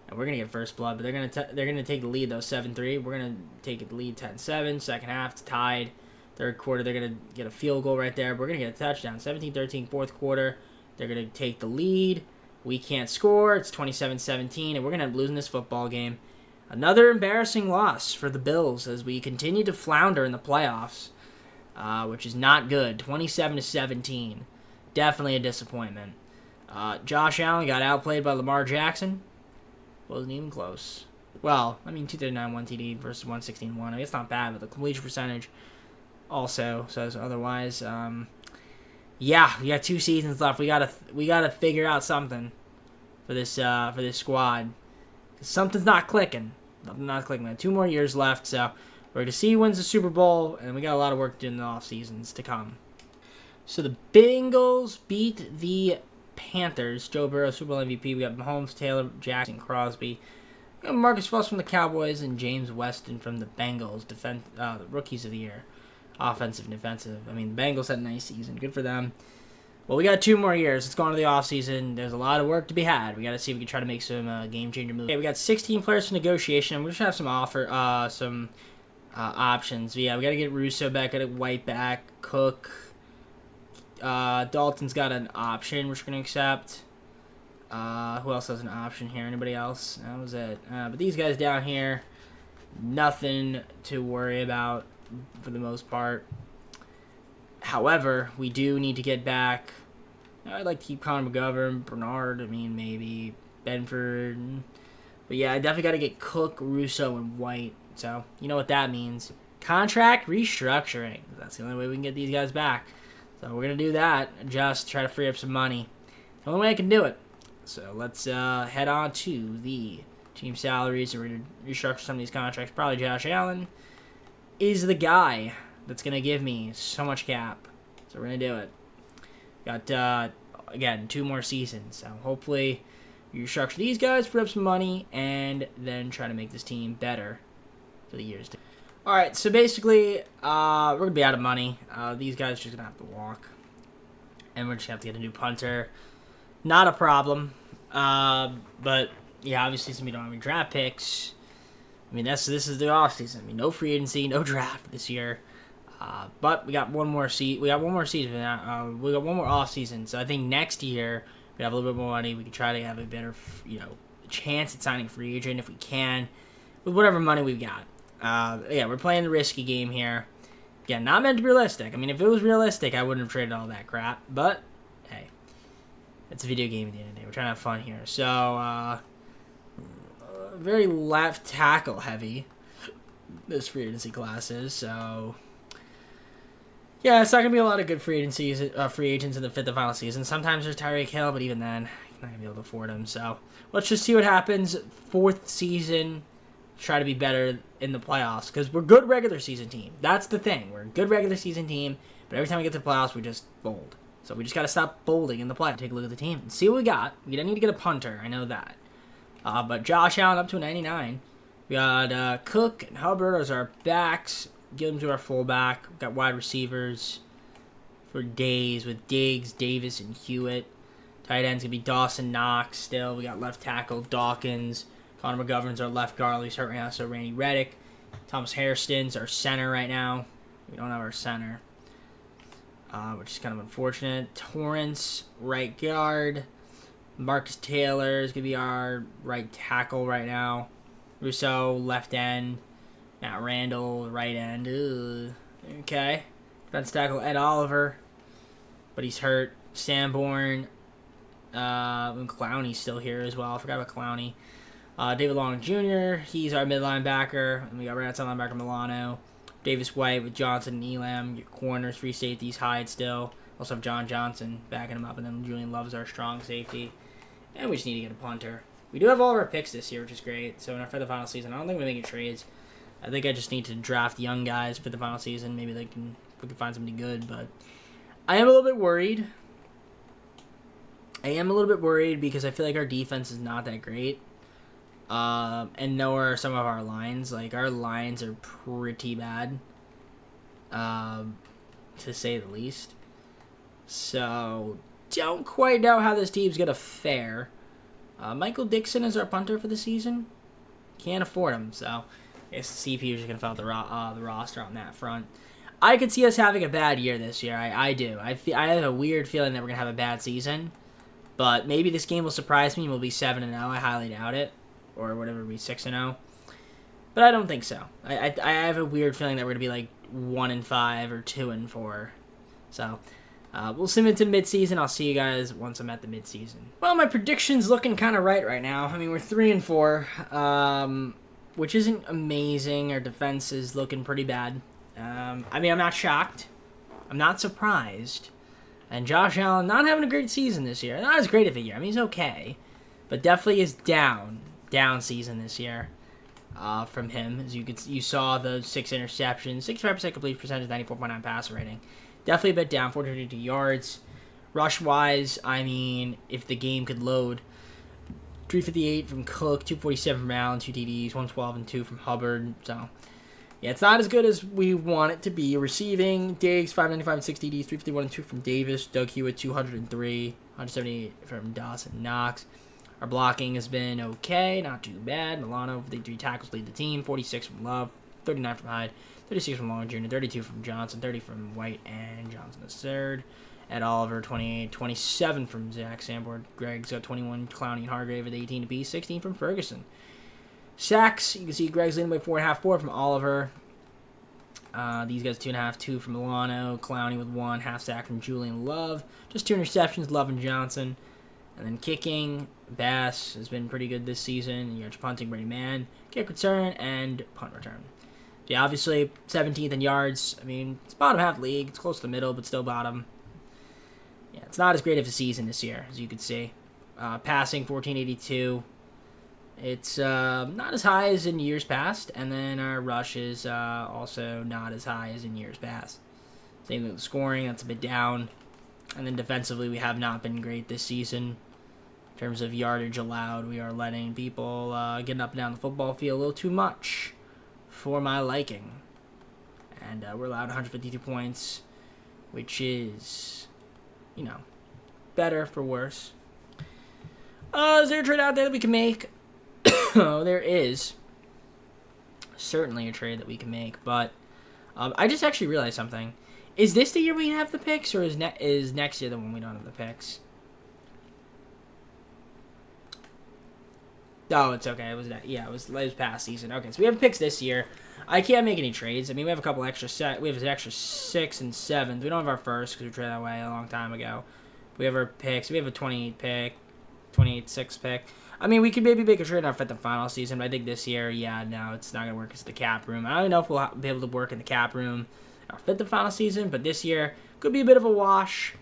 And we're going to get first blood, but they're gonna take the lead, though, 7-3. We're going to take the lead 10-7. Second half, it's tied. Third quarter, they're going to get a field goal right there. We're going to get a touchdown. 17-13, fourth quarter. They're going to take the lead. We can't score. It's 27-17, and we're going to end up losing this football game. Another embarrassing loss for the Bills as we continue to flounder in the playoffs, which is not good. 27-17. Definitely a disappointment. Josh Allen got outplayed by Lamar Jackson. Wasn't even close. Well, I mean, 239, 1 TD versus 116, 1. I mean, it's not bad, but the completion percentage also says otherwise. Yeah, we got 2 seasons left. We gotta figure out something for this squad. 'Cause something's not clicking. Nothing's not clicking. We have 2 more years left, so we're going to see who wins the Super Bowl, and we got a lot of work to do in the off seasons to come. So the Bengals beat the Panthers. Joe Burrow, Super Bowl MVP. We got Mahomes, Taylor, Jackson, Crosby. We got Marcus Fultz from the Cowboys and James Weston from the Bengals. The rookies of the year. Offensive and defensive. I mean, the Bengals had a nice season. Good for them. Well, we got 2 more years. Let's go on to the offseason. There's a lot of work to be had. We got to see if we can try to make some game-changer moves. Okay, we got 16 players for negotiation. We just have some options. Yeah, we got to get Russo back, got to White back, Cook. Dalton's got an option which we're going to accept. Who else has an option here? Anybody else? That was it. But these guys down here, nothing to worry about for the most part. However, we do need to get back. I'd like to keep Connor McGovern, Bernard, maybe Benford. But yeah, I definitely got to get Cook, Russo, and White. So, you know what that means. Contract restructuring. That's the only way we can get these guys back. So we're going to do that. Just try to free up some money. The only way I can do it. So let's head on to the team salaries. We're going to restructure some of these contracts. Probably Josh Allen is the guy that's going to give me so much cap. So we're going to do it. Got, again, 2 more seasons. So hopefully you restructure these guys, free up some money, and then try to make this team better for the years to come. Alright, so basically, we're going to be out of money. These guys are just going to have to walk. And we're just going to have to get a new punter. Not a problem. But, yeah, obviously, since we don't have any draft picks, I mean, this is the offseason. I mean, no free agency, no draft this year. But we got one more season. We got one more off season. So I think next year we have a little bit more money. We can try to have a better, chance at signing a free agent if we can, with whatever money we've got. Yeah, we're playing the risky game here. Again, not meant to be realistic. I mean, if it was realistic, I wouldn't have traded all that crap. But hey, it's a video game at the end of the day. We're trying to have fun here. So very left tackle heavy this free agency class is. So. Yeah, it's not going to be a lot of good free agents in the 5th and final season. Sometimes there's Tyreek Hill, but even then, you're not going to be able to afford him. So, let's just see what happens. 4th season, try to be better in the playoffs. Because we're a good regular season team. That's the thing. We're a good regular season team, but every time we get to the playoffs, we just fold. So, we just got to stop folding in the playoffs. Take a look at the team and see what we got. We don't need to get a punter. I know that. But Josh Allen up to a 99. We got Cook and Hubbard as our backs. Give them to our fullback. We've got wide receivers for days with Diggs, Davis, and Hewitt. Tight end's going to be Dawson Knox still. We got left tackle Dawkins. Connor McGovern's our left guard. He's hurt right now, so Randy Reddick. Thomas Hairston's our center right now. We don't have our center, which is kind of unfortunate. Torrance, right guard. Marcus Taylor is going to be our right tackle right now. Rousseau, left end. Matt Randall, right end. Ugh. Okay. Defense tackle Ed Oliver, but he's hurt. Sanborn. And Clowney's still here as well. I forgot about Clowney. David Long Jr., he's our mid linebacker. And we got right outside linebacker Milano. Davis White with Johnson and Elam. Your corners, free safeties, Hyde still. Also have John Johnson backing him up. And then Julian Love's our strong safety. And we just need to get a punter. We do have all of our picks this year, which is great. So for the final season, I don't think we're making trades. I think I just need to draft young guys for the final season. Maybe we can find somebody good, but I am a little bit worried. Because I feel like our defense is not that great. And nor are some of our lines. Like, our lines are pretty bad, to say the least. So, don't quite know how this team's going to fare. Michael Dixon is our punter for the season. Can't afford him, so I guess the CPU is just going to fill out the roster on that front. I could see us having a bad year this year. I do. I have a weird feeling that we're going to have a bad season. But maybe this game will surprise me and we'll be 7-0. I highly doubt it. Or whatever, we'll be 6-0. But I don't think so. I have a weird feeling that we're going to be like 1-5 or 2-4. So we'll sim into the midseason. I'll see you guys once I'm at the midseason. Well, my prediction's looking kind of right now. I mean, we're 3-4. Which isn't amazing. Our defense is looking pretty bad. I mean, I'm not shocked. I'm not surprised. And Josh Allen not having a great season this year. Not as great of a year. I mean, he's okay. But definitely is down season this year from him. As you saw the 6 interceptions, 65% complete percentage, 94.9 passer rating. Definitely a bit down, 452 yards. Rush-wise, I mean, if the game could load, 358 from Cook, 247 from Allen, 2 TDs, 112 and 2 from Hubbard. So, yeah, it's not as good as we want it to be. Receiving, Diggs, 595 and 6 TDs, 351 and 2 from Davis. Doug Hewitt, 203, 178 from Dawson Knox. Our blocking has been okay, not too bad. Milano, 53 tackles, lead the team. 46 from Love, 39 from Hyde, 36 from Long Jr., 32 from Johnson, 30 from White and Johnson the third. Ed Oliver, 28, 27 from Zach Sanborn. Greg's got 21, Clowney and Hargrave with 18 apiece, 16 from Ferguson. Sacks, you can see Greg's leading by 4.5, 4 from Oliver. These guys 2.5, 2 from Milano, Clowney with 1, half sack from Julian Love. Just 2 interceptions, Love and Johnson. And then kicking, Bass has been pretty good this season. You got your punting, Brady Mann, kick return, and punt return. Yeah, obviously 17th in yards. I mean, it's bottom half league. It's close to the middle, but still bottom. Yeah, it's not as great of a season this year, as you can see. Passing, 1482. It's not as high as in years past, and then our rush is also not as high as in years past. Same with the scoring, that's a bit down. And then defensively, we have not been great this season. In terms of yardage allowed, we are letting people get up and down the football field a little too much for my liking. And we're allowed 152 points, which is, you know, better for worse. Is there a trade out there that we can make? Oh, there is certainly a trade that we can make, but I just actually realized something. Is this the year we have the picks, or is next year the one we don't have the picks? Oh, it's okay. It was past season. Okay, so we have picks this year. I can't make any trades. I mean, we have a couple extra we have an extra 6 and 7. We don't have our first because we traded that away a long time ago. We have our picks. We have a 28 pick, 28-6 pick. I mean, we could maybe make a trade in our 5th and final season, but I think this year, yeah, no, it's not going to work because of the cap room. I don't even know if we'll be able to work in the cap room our 5th and final season, but this year could be a bit of a wash.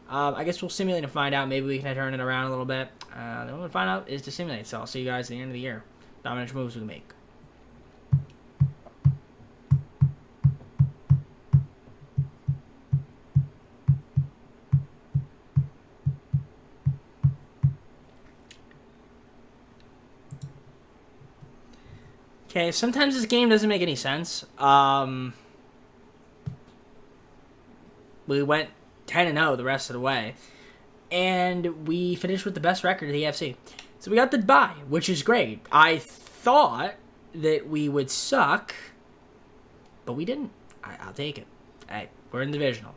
I guess we'll simulate and find out. Maybe we can turn it around a little bit. The only way to find out is to simulate, so I'll see you guys at the end of the year. Dominant moves we can make. Okay, sometimes this game doesn't make any sense. We went 10-0 the rest of the way, and we finished with the best record in the AFC. So we got the bye, which is great. I thought that we would suck, but we didn't. I'll take it. Hey, we're in the divisional.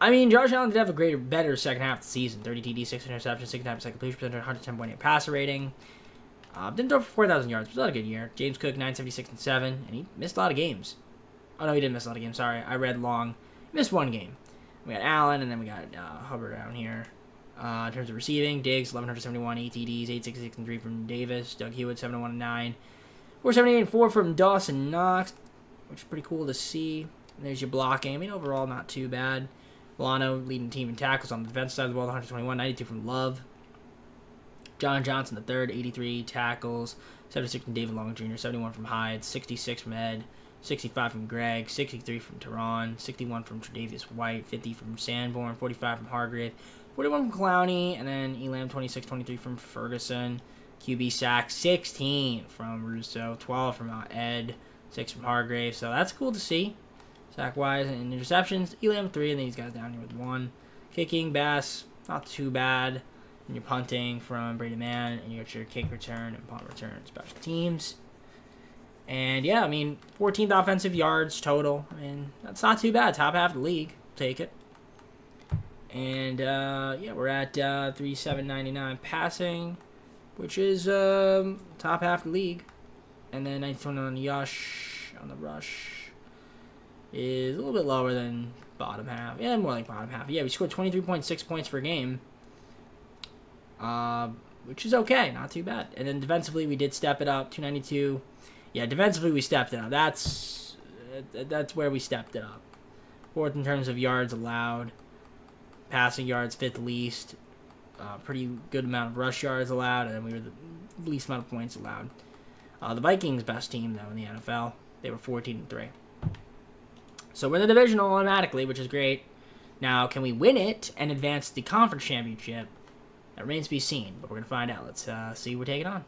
I mean, Josh Allen did have a better second half of the season. 30 TD, 6 interceptions, 69% completion percentage, 110.8 passer rating. Didn't throw for 4,000 yards. It was not a good year. James Cook, 976 and 7, and he missed a lot of games. Oh, no, he didn't miss a lot of games. Sorry, I read long. He missed one game. We got Allen, and then we got Hubbard down here. In terms of receiving, Diggs, 1,171, 8 TDs, 866 and 3 from Davis. Doug Hewitt, 701 and 9. 478 and 4 from Dawson Knox, which is pretty cool to see. And there's your blocking. I mean, overall, not too bad. Milano leading team in tackles on the defensive side of the ball, 121, 92 from Love. John Johnson, the third, 83 tackles, 76 from David Long Jr., 71 from Hyde, 66 from Ed, 65 from Greg, 63 from Tehran, 61 from Tre'Davious White, 50 from Sanborn, 45 from Hargrave, 41 from Clowney, and then Elam 26-23 from Ferguson. QB sack 16 from Russo, 12 from Ed, 6 from Hargrave. So that's cool to see. Sack-wise and interceptions, Elam 3, and then these guys down here with 1. Kicking, Bass, not too bad. And you're punting from Brady Mann, and you got your kick return and punt return special teams. And yeah, I mean, 14th offensive yards total. I mean, that's not too bad. Top half of the league. Take it. And yeah, we're at 3,799 passing, which is top half of the league. And then 91 on the rush is a little bit lower than bottom half. Yeah, more like bottom half. Yeah, we scored 23.6 points per game. Which is okay, not too bad. And then defensively, we did step it up, 292. Yeah, defensively, we stepped it up. That's where we stepped it up. 4th in terms of yards allowed. Passing yards, 5th least. Pretty good amount of rush yards allowed, and then we were the least amount of points allowed. The Vikings' best team, though, in the NFL. They were 14-3. So we're in the divisional automatically, which is great. Now, can we win it and advance to the conference championship? That remains to be seen, but we're going to find out. Let's see who we're taking on.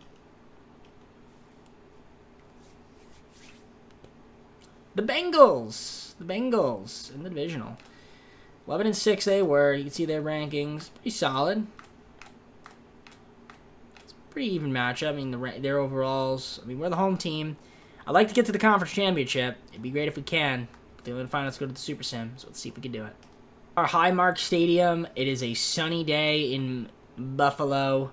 The Bengals. The Bengals in the divisional. 11-6 they were. You can see their rankings. Pretty solid. It's a pretty even matchup. I mean, their overalls. I mean, we're the home team. I'd like to get to the conference championship. It'd be great if we can. But the only final is go to the Super Sim, so let's see if we can do it. Our Highmark Stadium. It is a sunny day in Buffalo.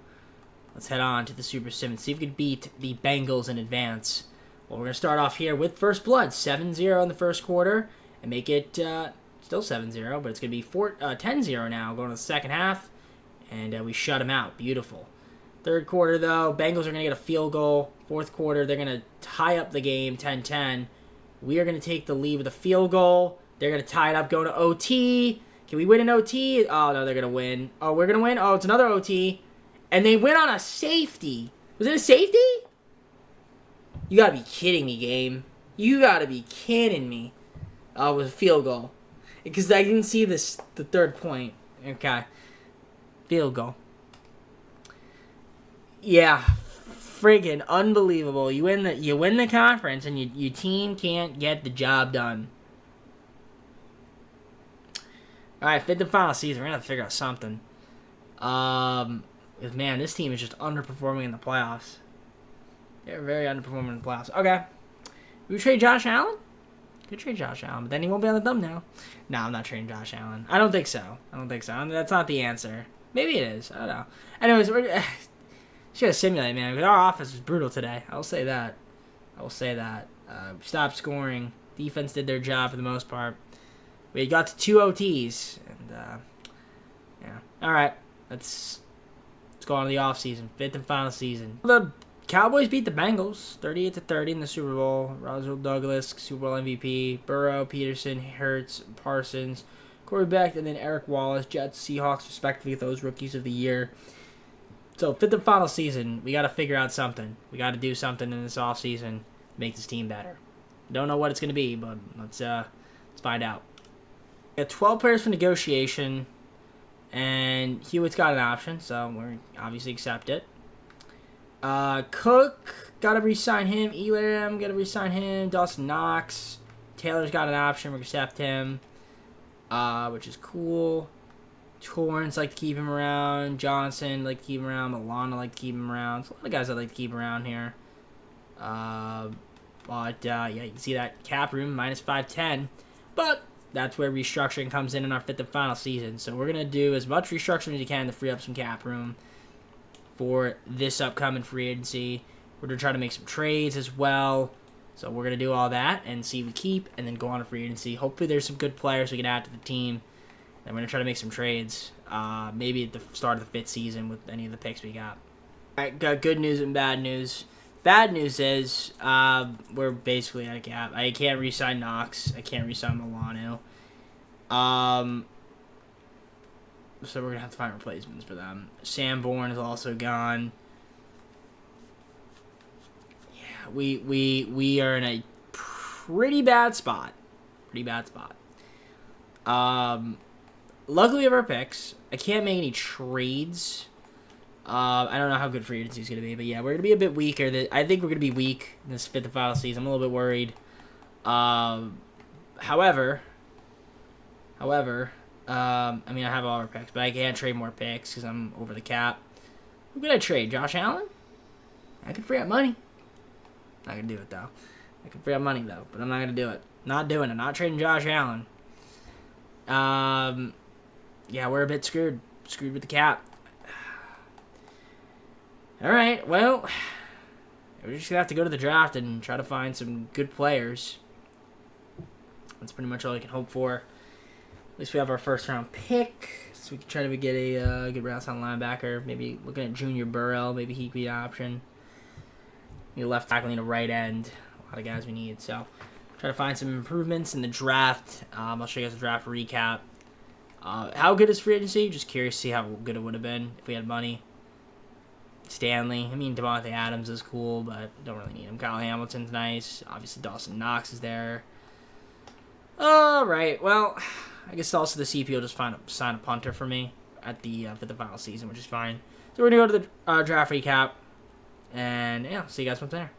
Let's head on to the Super Sim and see if we can beat the Bengals in advance. Well, we're going to start off here with First Blood. 7-0 in the first quarter. And make it still 7-0. But it's going to be 10-0 now going to the second half. And we shut them out. Beautiful. Third quarter, though, Bengals are going to get a field goal. Fourth quarter, they're going to tie up the game 10-10. We are going to take the lead with a field goal. They're going to tie it up going to OT. Can we win an OT? Oh, no, they're going to win. Oh, we're going to win? Oh, it's another OT. And they win on a safety. Was it a safety? You got to be kidding me, game. You got to be kidding me. Oh, it was a field goal. Because I didn't see the third point. Okay. Field goal. Yeah, friggin' unbelievable. You win the conference and your team can't get the job done. All right, fifth and final season. We're gonna have to figure out something. Because man, this team is just underperforming in the playoffs. They're very underperforming in the playoffs. Okay, we trade Josh Allen. Could trade Josh Allen, but then he won't be on the thumbnail. No, I'm not trading Josh Allen. I don't think so. That's not the answer. Maybe it is. I don't know. Anyways, we're just gotta simulate, man. Because our offense was brutal today. I will say that. We stopped scoring. Defense did their job for the most part. We got to 2 OTs, and yeah. All right, let's go on to the offseason. Fifth and final season. The Cowboys beat the Bengals 38-30 in the Super Bowl. Roswell Douglas, Super Bowl MVP. Burrow, Peterson, Hurts, Parsons, Corey Beck, and then Eric Wallace, Jets, Seahawks, respectively, those rookies of the year. So, fifth and final season, we got to figure out something. We got to do something in this offseason to make this team better. Don't know what it's going to be, but let's find out. We got 12 players for negotiation, and Hewitt's got an option, so we're obviously accept it. Cook, got to re-sign him. Elam, got to re-sign him. Dawson Knox. Taylor's got an option, we accept him, which is cool. Torrance like to keep him around. Johnson like to keep him around. Milana like to keep him around. So a lot of guys I like to keep around here. Yeah, you can see that cap room minus 510. But that's where restructuring comes in our fifth and final season. So we're gonna do as much restructuring as you can to free up some cap room for this upcoming free agency. We're gonna try to make some trades as well. So we're gonna do all that and see if we keep, and then go on to free agency. Hopefully there's some good players we can add to the team. And we're going to try to make some trades, maybe at the start of the fifth season with any of the picks we got. All right, got good news and bad news. Bad news is we're basically at a cap. I can't re-sign Knox. I can't re-sign Milano. So we're going to have to find replacements for them. Sanborn is also gone. Yeah, we are in a pretty bad spot. Luckily, we have our picks. I can't make any trades. I don't know how good free agency is going to be, but yeah, we're going to be a bit weaker. I think we're going to be weak in this fifth and final season. I'm a little bit worried. However, I mean, I have all our picks, but I can't trade more picks because I'm over the cap. Who could I trade? Josh Allen? I could free up money. Not going to do it, though. I can free up money, though, but I'm not going to do it. Not doing it. Not trading Josh Allen. Yeah, we're a bit screwed. Screwed with the cap. Alright, well, we're just going to have to go to the draft and try to find some good players. That's pretty much all I can hope for. At least we have our first round pick, so we can try to get a good route on linebacker. Maybe looking at Junior Burrell, maybe he could be an option. Need a left tackle, need a right end. A lot of guys we need, so try to find some improvements in the draft. I'll show you guys a draft recap. How good is free agency? Just curious to see how good it would have been if we had money. Stanley. I mean, Devontae Adams is cool, but don't really need him. Kyle Hamilton's nice. Obviously, Dawson Knox is there. All right. Well, I guess also the CP will just sign a punter for me at the for the final season, which is fine. So we're going to go to the draft recap. And, yeah, see you guys from there.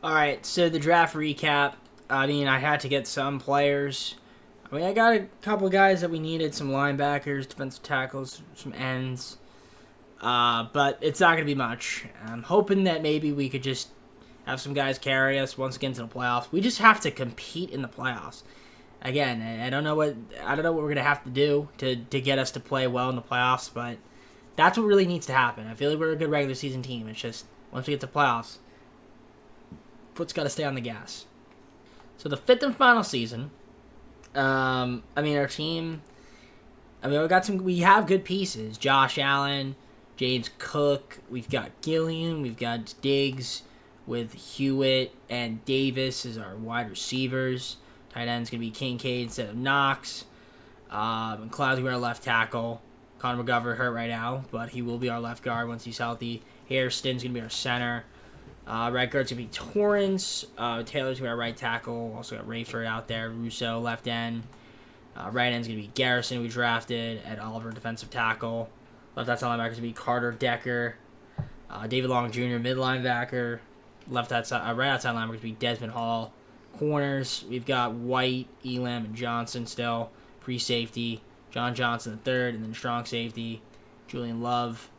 All right. So the draft recap. I mean, I had to get some players. I mean, I got a couple guys that we needed, some linebackers, defensive tackles, some ends. But it's not going to be much. I'm hoping that maybe we could just have some guys carry us once again to the playoffs. We just have to compete in the playoffs. Again, I don't know what we're going to have to do to get us to play well in the playoffs, but that's what really needs to happen. I feel like we're a good regular season team. It's just once we get to playoffs, foot's got to stay on the gas. So the fifth and final season. Our team. We have good pieces. Josh Allen, James Cook. We've got Gillian. We've got Diggs with Hewitt and Davis as our wide receivers. Tight end's going to be Kincaid instead of Knox. And Cloud's going to be our left tackle. Connor McGovern hurt right now, but he will be our left guard once he's healthy. Hairston's going to be our center. Right guard's going to be Torrance. Taylor's going to be our right tackle. Also got Rayford out there. Russo, left end. Right end's going to be Garrison, we drafted. Ed Oliver, defensive tackle. Left outside linebacker is going to be Carter Decker. David Long Jr., mid linebacker. Right outside linebacker is going to be Desmond Hall. Corners, we've got White, Elam, and Johnson still. Free safety, John Johnson the third, and then strong safety, Julian Love.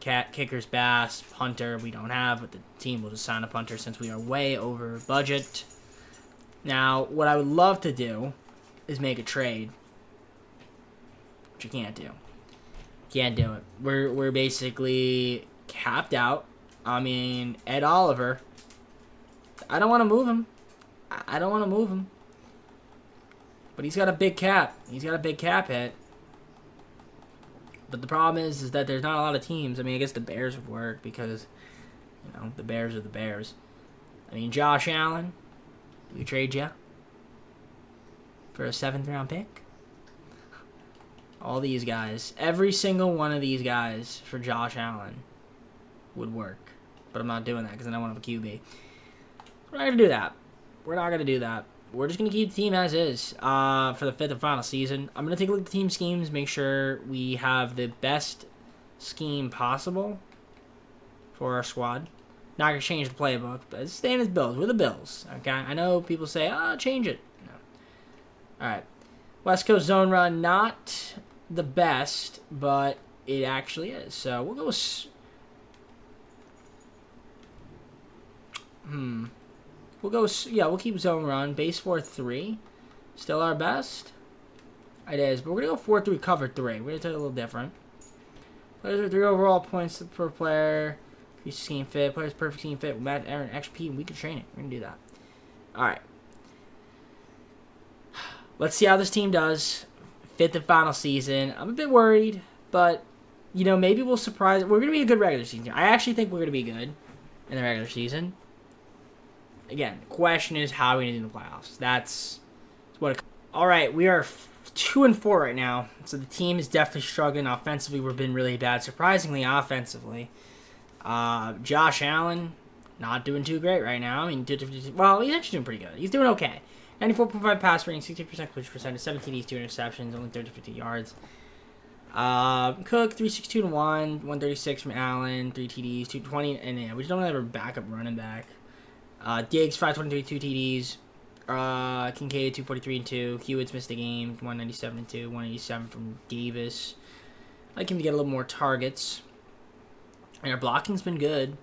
Kickers, Bass. Punter, we don't have, but the team will just sign a punter since we are way over budget. Now, what I would love to do is make a trade, which you can't do. Can't do it. We're basically capped out. Ed Oliver, I don't want to move him. But he's got a big cap. He's got a big cap hit. But the problem is that there's not a lot of teams. I guess the Bears would work because, the Bears are the Bears. Josh Allen, we trade you for a 7th round pick. All these guys, every single one of these guys for Josh Allen would work. But I'm not doing that because I don't want to have a QB. We're not going to do that. We're just going to keep the team as is for the 5th and final season. I'm going to take a look at the team schemes, make sure we have the best scheme possible for our squad. Not going to change the playbook, but it's staying as Bills. We're the Bills, okay? I know people say, change it. No. All right. West Coast zone run, not the best, but it actually is. So we'll go with... we'll keep zone run. Base 4-3. Still our best. It is, but we're going to go 4-3 cover 3. We're going to take it a little different. Players with 3 overall points per player. Scheme fit. Players perfect scheme fit. Matt, Aaron, XP, and we can train it. We're going to do that. Alright. Let's see how this team does. 5th and final season. I'm a bit worried, but, maybe we'll surprise. We're going to be a good regular season. I actually think we're going to be good in the regular season. Again, the question is how are we going to do in the playoffs. That's what. All right, we are 2-4 right now, so the team is definitely struggling offensively. We've been really bad, surprisingly offensively. Josh Allen not doing too great right now. Well, he's actually doing pretty good. He's doing okay. 94.5 pass rating, 60% completion percentage, 17 E's, 2 interceptions, only 30 to 50 yards. Cook 362 to 136 from Allen, 3 TDs, 220, and we just don't have a backup running back. Diggs 523, 2 TDs. Kincaid 243 and 2. Hewitt's missed the game, 197 and 2, 187 from Davis. I'd like him to get a little more targets. And our blocking's been good.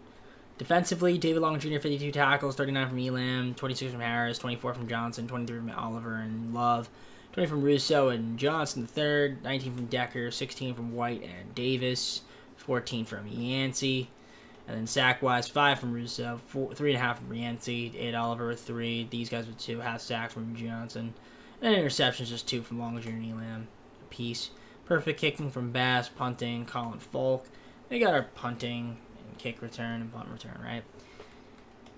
Defensively, David Long Jr. 52 tackles, 39 from Elam, 26 from Harris, 24 from Johnson, 23 from Oliver and Love, 20 from Russo and Johnson the third, 19 from Decker, 16 from White and Davis, 14 from Yancey. And then sack-wise, 5 from Russo, 3.5 from Yancey, 8 Oliver with 3. These guys with 2, half sacks from Johnson. And interceptions, just 2 from Long Jr. and Elam apiece. Perfect kicking from Bass, punting, Colin Falk. We got our punting and kick return and punt return, right?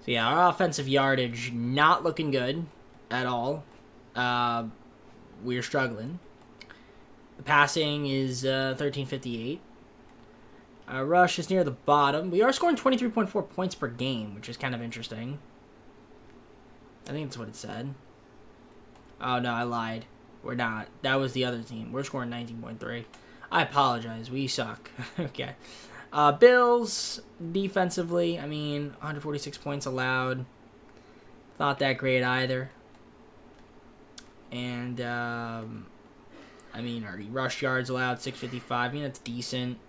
So yeah, our offensive yardage not looking good at all. We're struggling. The passing is 1358. Rush is near the bottom. We are scoring 23.4 points per game, which is kind of interesting. I think that's what it said. Oh, no, I lied. We're not. That was the other team. We're scoring 19.3. I apologize. We suck. Okay. Bills, defensively, 146 points allowed. Not that great either. And, our rush yards allowed, 655. That's decent.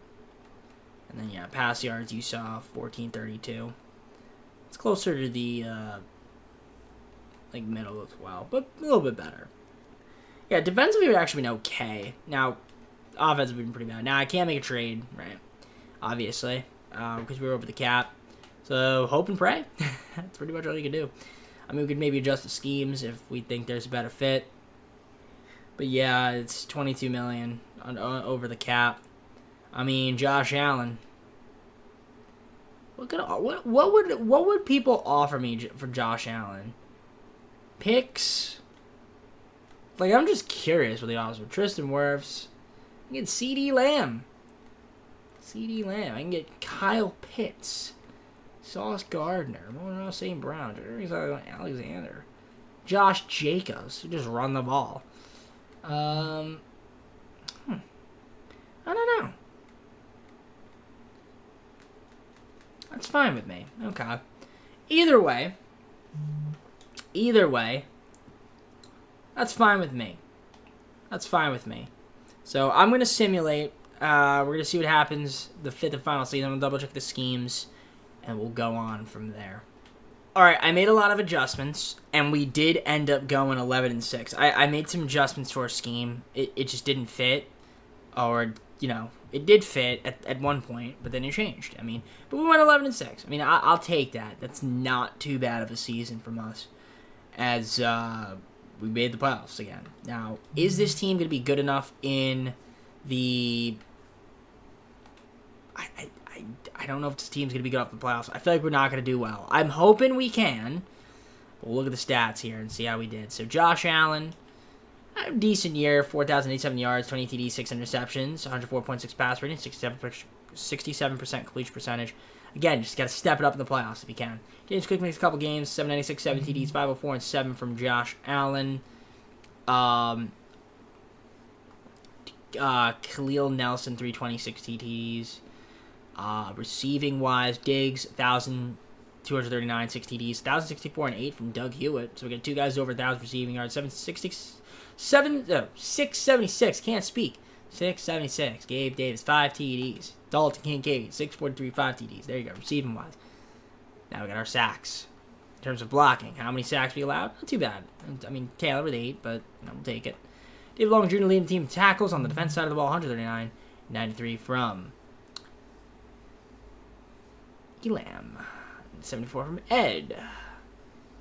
And then, yeah, pass yards, you saw 1432. It's closer to the, middle as well, but a little bit better. Yeah, defensively, we've actually been okay. Now, offensively, we've been pretty bad. Now, I can't make a trade, right? Obviously, because we were over the cap. So, hope and pray. That's pretty much all you can do. I mean, we could maybe adjust the schemes if we think there's a better fit. But yeah, it's $22 million over the cap. I mean, Josh Allen. What would people offer me for Josh Allen? Picks? Like, I'm just curious what they offer. Tristan Wirfs. I can get C.D. Lamb. I can get Kyle Pitts. Sauce Gardner. St. Brown. Alexander. Josh Jacobs. Who just run the ball. I don't know. That's fine with me. Okay. Either way, that's fine with me. So I'm going to simulate. We're going to see what happens the fifth and final season. I'm going to double check the schemes, and we'll go on from there. All right, I made a lot of adjustments, and we did end up going 11-6. I made some adjustments to our scheme. It just didn't fit, or, it did fit at one point, but then it changed. I mean, but we went 11-6. I mean, I'll take that. That's not too bad of a season from us, as we made the playoffs again. Now, is this team going to be good enough in the... I don't know if this team's going to be good off the playoffs. I feel like we're not going to do well. I'm hoping we can. But we'll look at the stats here and see how we did. So, Josh Allen, a decent year, 4,087 yards, 20 TDs, 6 interceptions, 104.6 pass rating, 67% completion percentage. Again, just got to step it up in the playoffs if you can. James Cook makes a couple games, 796, 7 TDs, 504, and 7 from Josh Allen. Khalil Nelson, 326 TDs. Receiving wise, Diggs 1,239, 6 TDs, 1,064 and 8 from Doug Hewitt. So we got two guys over 1,000 receiving yards, 676. Can't speak. 676. Gabe Davis 5 TDs. Dalton Kincaid 643, 5 TDs. There you go. Receiving wise. Now we got our sacks. In terms of blocking, how many sacks we allowed? Not too bad. I mean, Taylor with 8, but we'll take it. David Long Jr. leading the team in tackles on the defense side of the ball, 139, 93 from Elam, 74 from Ed.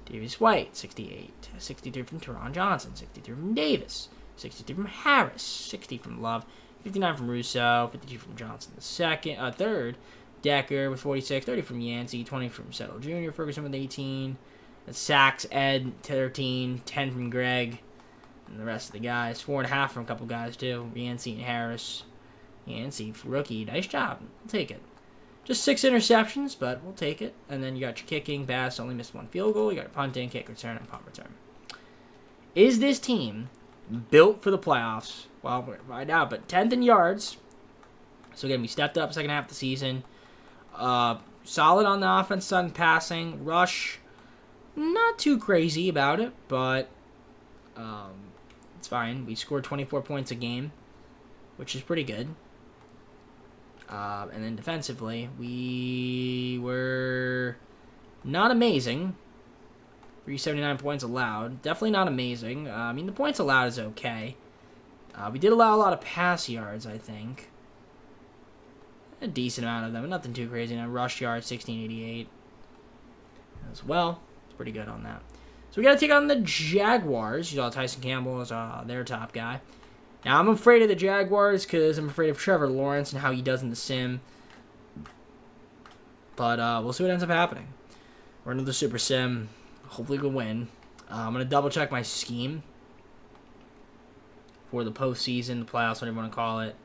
Davis White, 68. 63 from Teron Johnson. 63 from Davis. 63 from Harris. 60 from Love. 59 from Russo. 52 from Johnson the third. Decker with 46. 30 from Yancey. 20 from Settle Jr. Ferguson with 18. Sacks, Ed, 13. 10 from Greg. And the rest of the guys. 4.5 from a couple guys, too. Yancey and Harris. Yancey, rookie. Nice job. I'll take it. Just 6 interceptions, but we'll take it. And then you got your kicking. Bass only missed 1 field goal. You got your punting, kick return, and punt return. Is this team built for the playoffs? Well, we're right now, but 10th in yards. So again, we stepped up second half of the season. Solid on the offense side and passing. Rush, not too crazy about it, but it's fine. We scored 24 points a game, which is pretty good. And then defensively, we were not amazing. 379 points allowed. Definitely not amazing. I mean, the points allowed is okay. We did allow a lot of pass yards, I think. A decent amount of them, but nothing too crazy. Now, rush yards, 1688 as well. It's pretty good on that. So we got to take on the Jaguars. You saw Tyson Campbell as their top guy. Now, I'm afraid of the Jaguars because I'm afraid of Trevor Lawrence and how he does in the sim. But we'll see what ends up happening. We're into the Super Sim. Hopefully we'll win. I'm going to double-check my scheme for the postseason, the playoffs, whatever you want to call it.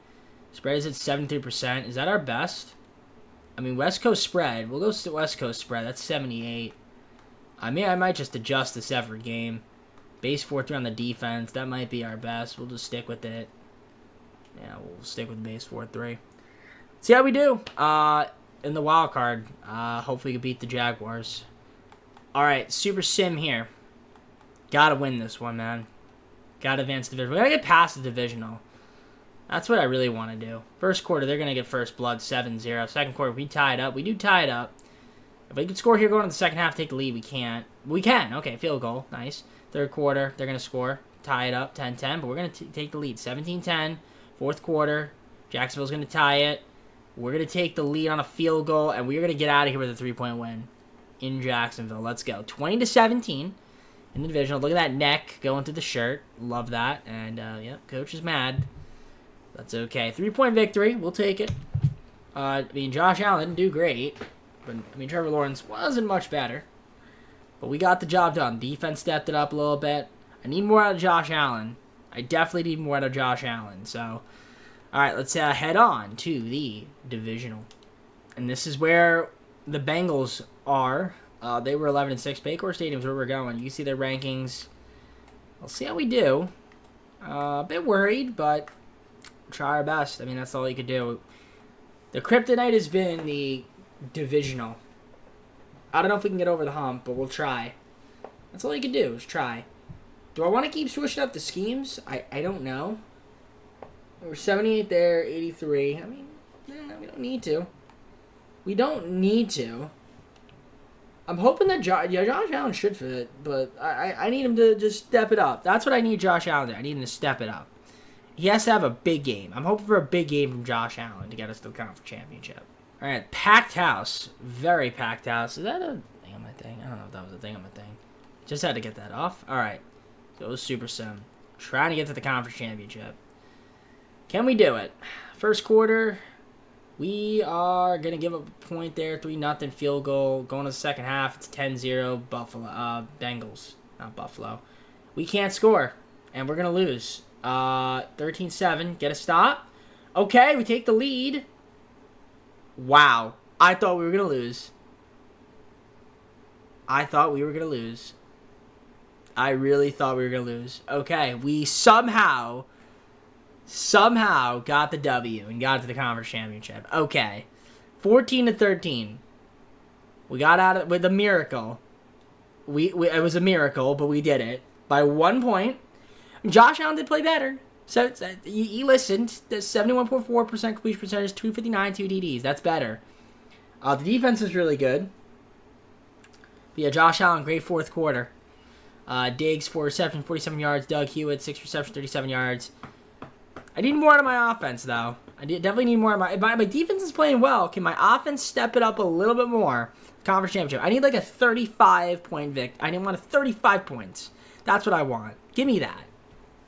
Spread is at 73%. Is that our best? I mean, West Coast spread. We'll go to West Coast spread. That's 78. I might just adjust this every game. Base 4-3 on the defense. That might be our best. We'll just stick with it. Yeah, we'll stick with base 4-3. See how we do in the wild card. Hopefully we can beat the Jaguars. All right, Super Sim here. Got to win this one, man. Got to advance division. We got to get past the divisional. That's what I really want to do. First quarter, they're going to get first blood, 7-0. Second quarter, we tie it up. We do tie it up. If we could score here going into the second half, take the lead, we can't. We can. Okay, field goal. Nice. Third quarter, they're going to score. Tie it up, 10-10. But we're going to take the lead, 17-10. Fourth quarter, Jacksonville's going to tie it. We're going to take the lead on a field goal, and we're going to get out of here with a 3-point win. in Jacksonville. Let's go. 20-17 in the divisional. Look at that neck going through the shirt. Love that. And, yeah, coach is mad. That's okay. 3-point victory. We'll take it. Josh Allen didn't do great. But, Trevor Lawrence wasn't much better. But we got the job done. Defense stepped it up a little bit. I need more out of Josh Allen. I definitely need more out of Josh Allen. So, all right, let's head on to the divisional. And this is where the Bengals are. They were 11-6. Paycor Stadium's where we're going. You see their rankings. We'll see how we do. A bit worried, but try our best. That's all you could do. The kryptonite has been the divisional. I don't know if we can get over the hump, but we'll try. That's all you can do is try. Do I want to keep switching up the schemes? I don't know. We're 78 there, 83. We don't need to. We don't need to. I'm hoping that Josh Allen should fit, but I need him to just step it up. That's what I need Josh Allen to do. I need him to step it up. He has to have a big game. I'm hoping for a big game from Josh Allen to get us to the conference championship. All right, packed house. Very packed house. Is that a thing on my thing? I don't know if that was a thing on my thing. Just had to get that off. All right. Go Super Sim. Trying to get to the conference championship. Can we do it? First quarter, we are going to give up a point there. 3-0 field goal. Going to the second half, it's 10-0 Buffalo. Bengals. Not Buffalo. We can't score, and we're going to lose. 13-7. Get a stop. Okay, we take the lead. Wow. I thought we were going to lose. I really thought we were going to lose. Okay, we somehow got the W and got to the conference championship. Okay. 14-13. We got out of it with a miracle. It was a miracle, but we did it by 1 point. Josh Allen did play better. So he listened. The 71.4% completion percentage, 259, 2 TDs. That's better. The defense is really good. But yeah, Josh Allen, great fourth quarter. Diggs, 4 receptions, 47 yards. Doug Hewitt, 6 receptions, 37 yards. I need more out of my offense, though. Definitely need more. My defense is playing well. Can my offense step it up a little bit more? Conference championship. I need like a 35-point I want 35 points. That's what I want. Give me that.